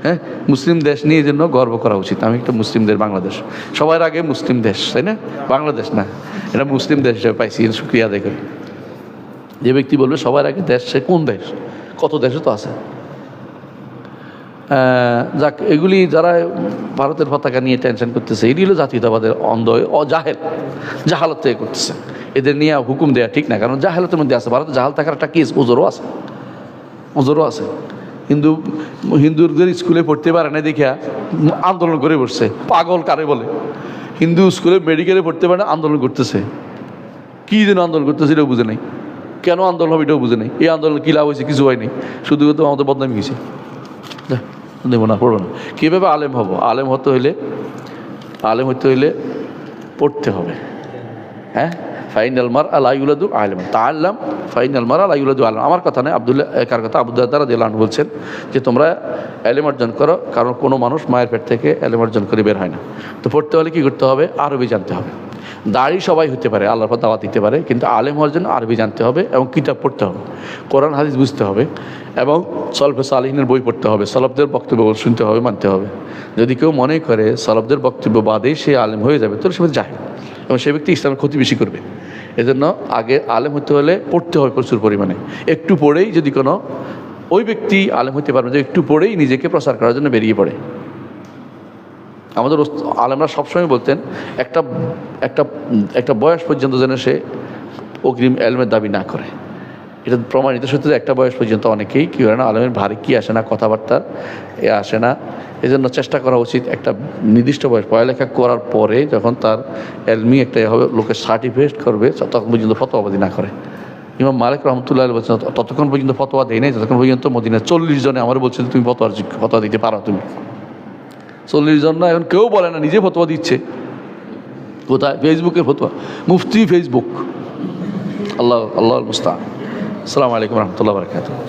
হ্যাঁ, মুসলিম দেশ নিয়ে জন্য গর্ব করা উচিত। আমি একটা মুসলিম দেশ, বাংলাদেশ সবার আগে মুসলিম দেশ, তাই না? বাংলাদেশ না, এটা মুসলিম দেশ হিসেবে পাইছি, শুক্রিয়া আদায় করি। যে ব্যক্তি বলবে সবার আগে দেশ, সে কোন দেশ? কত দেশে তো আছে। যাক, এগুলি যারা ভারতের পতাকা নিয়ে টেনশন করতেছে, এগুলি হলো জাতীয়তাবাদের অন্ধ জাহালত থেকে করতেছে। এদের নিয়ে হুকুম দেওয়া ঠিক না, কারণ জাহালতের মধ্যে আছে। ভারতে জাহাল থাকার একটা কেস ওজোরও আছে। হিন্দুদের স্কুলে পড়তে পারে না দেখিয়া আন্দোলন করে বসছে। পাগল কারে বলে? হিন্দু স্কুলে মেডিকেলে পড়তে পারে না, আন্দোলন করতেছে। কী যেন আন্দোলন করতেছে এটাও বুঝে নাই, কেন আন্দোলন হবে এটাও বুঝে নাই। এই আন্দোলন কী লাভ হয়েছে? কিছু হয়নি, শুধু তো আমাদের বদনামি হয়েছে। দেবো না, পড়বো না। কীভাবে আলেম হব? আলেম হতে হইলে পড়তে হবে। হ্যাঁ, ফাইনাল মার আলা ইউলাদু আলেম তাআল্লাম, ফাইনাল মার আলা ইউলাদু আলেম। আমার কথা নয়, কার কথা? আবু দারদা রাদিয়াল্লাহু আনহু বলছেন যে তোমরা ইলম অর্জন করো, কারণ কোনো মানুষ মায়ের পেট থেকে ইলম অর্জন করে বের হয় না। তো পড়তে হলে কী করতে হবে? আরবি জানতে হবে। দাড়ি সবাই হতে পারে, আল্লাহর পর দাওয়াত দিতে পারে, কিন্তু আলেম হওয়ার জন্য আরবি জানতে হবে এবং কিতাব পড়তে হবে, কোরআন হাদিস বুঝতে হবে এবং সলফে সালিহিনের বই পড়তে হবে, সলফদের বক্তব্য শুনতে হবে, মানতে হবে। যদি কেউ মনে করে সলফদের বক্তব্য বাদেই সে আলেম হয়ে যাবে, তাহলে সে জাহেল এবং সে ব্যক্তি ইসলামের ক্ষতি বেশি করবে। এজন্য আগে আলেম হতে হলে পড়তে হবে প্রচুর পরিমাণে। একটু পড়েই যদি কোনো ওই ব্যক্তি আলেম হতে পারবে যে একটু পড়েই নিজেকে প্রচার করার জন্য বেরিয়ে পড়ে। আমাদের আলেমরা সবসময় বলতেন একটা বয়স পর্যন্ত যেন সে অগ্রিম এলমের দাবি না করে। এটা প্রমাণিত সত্যি, একটা বয়স পর্যন্ত অনেকেই কী করে না, আলেমের ভারী কি আসে না, কথাবার্তা আসে না। এই জন্য চেষ্টা করা উচিত একটা নির্দিষ্ট বয়স, পড়ালেখা করার পরে যখন তার এলমি একটা হবে, লোকে সার্টিফিকেট করবে, ততক্ষণ পর্যন্ত ফতোয়াবাদী না করে। ইমাম মালিক রহমতুল্লাহ বলছেন ততক্ষণ পর্যন্ত ফতোয়া দেয় নাই যতক্ষণ পর্যন্ত মদিনা 40 জনে আমার বলছে তুমি ফতোয়া দিতে পারো। তুমি 40 জন না, এখন কেউ বলে না, নিজে ফতোয়া দিচ্ছে। কোথায়? ফেসবুকের ফতোয়া, মুফতি ফেসবুক। আল্লাহ মুস্তাআন। আসসালামু আলাইকুম রহমতুল্লাহ বারাকাতুহু।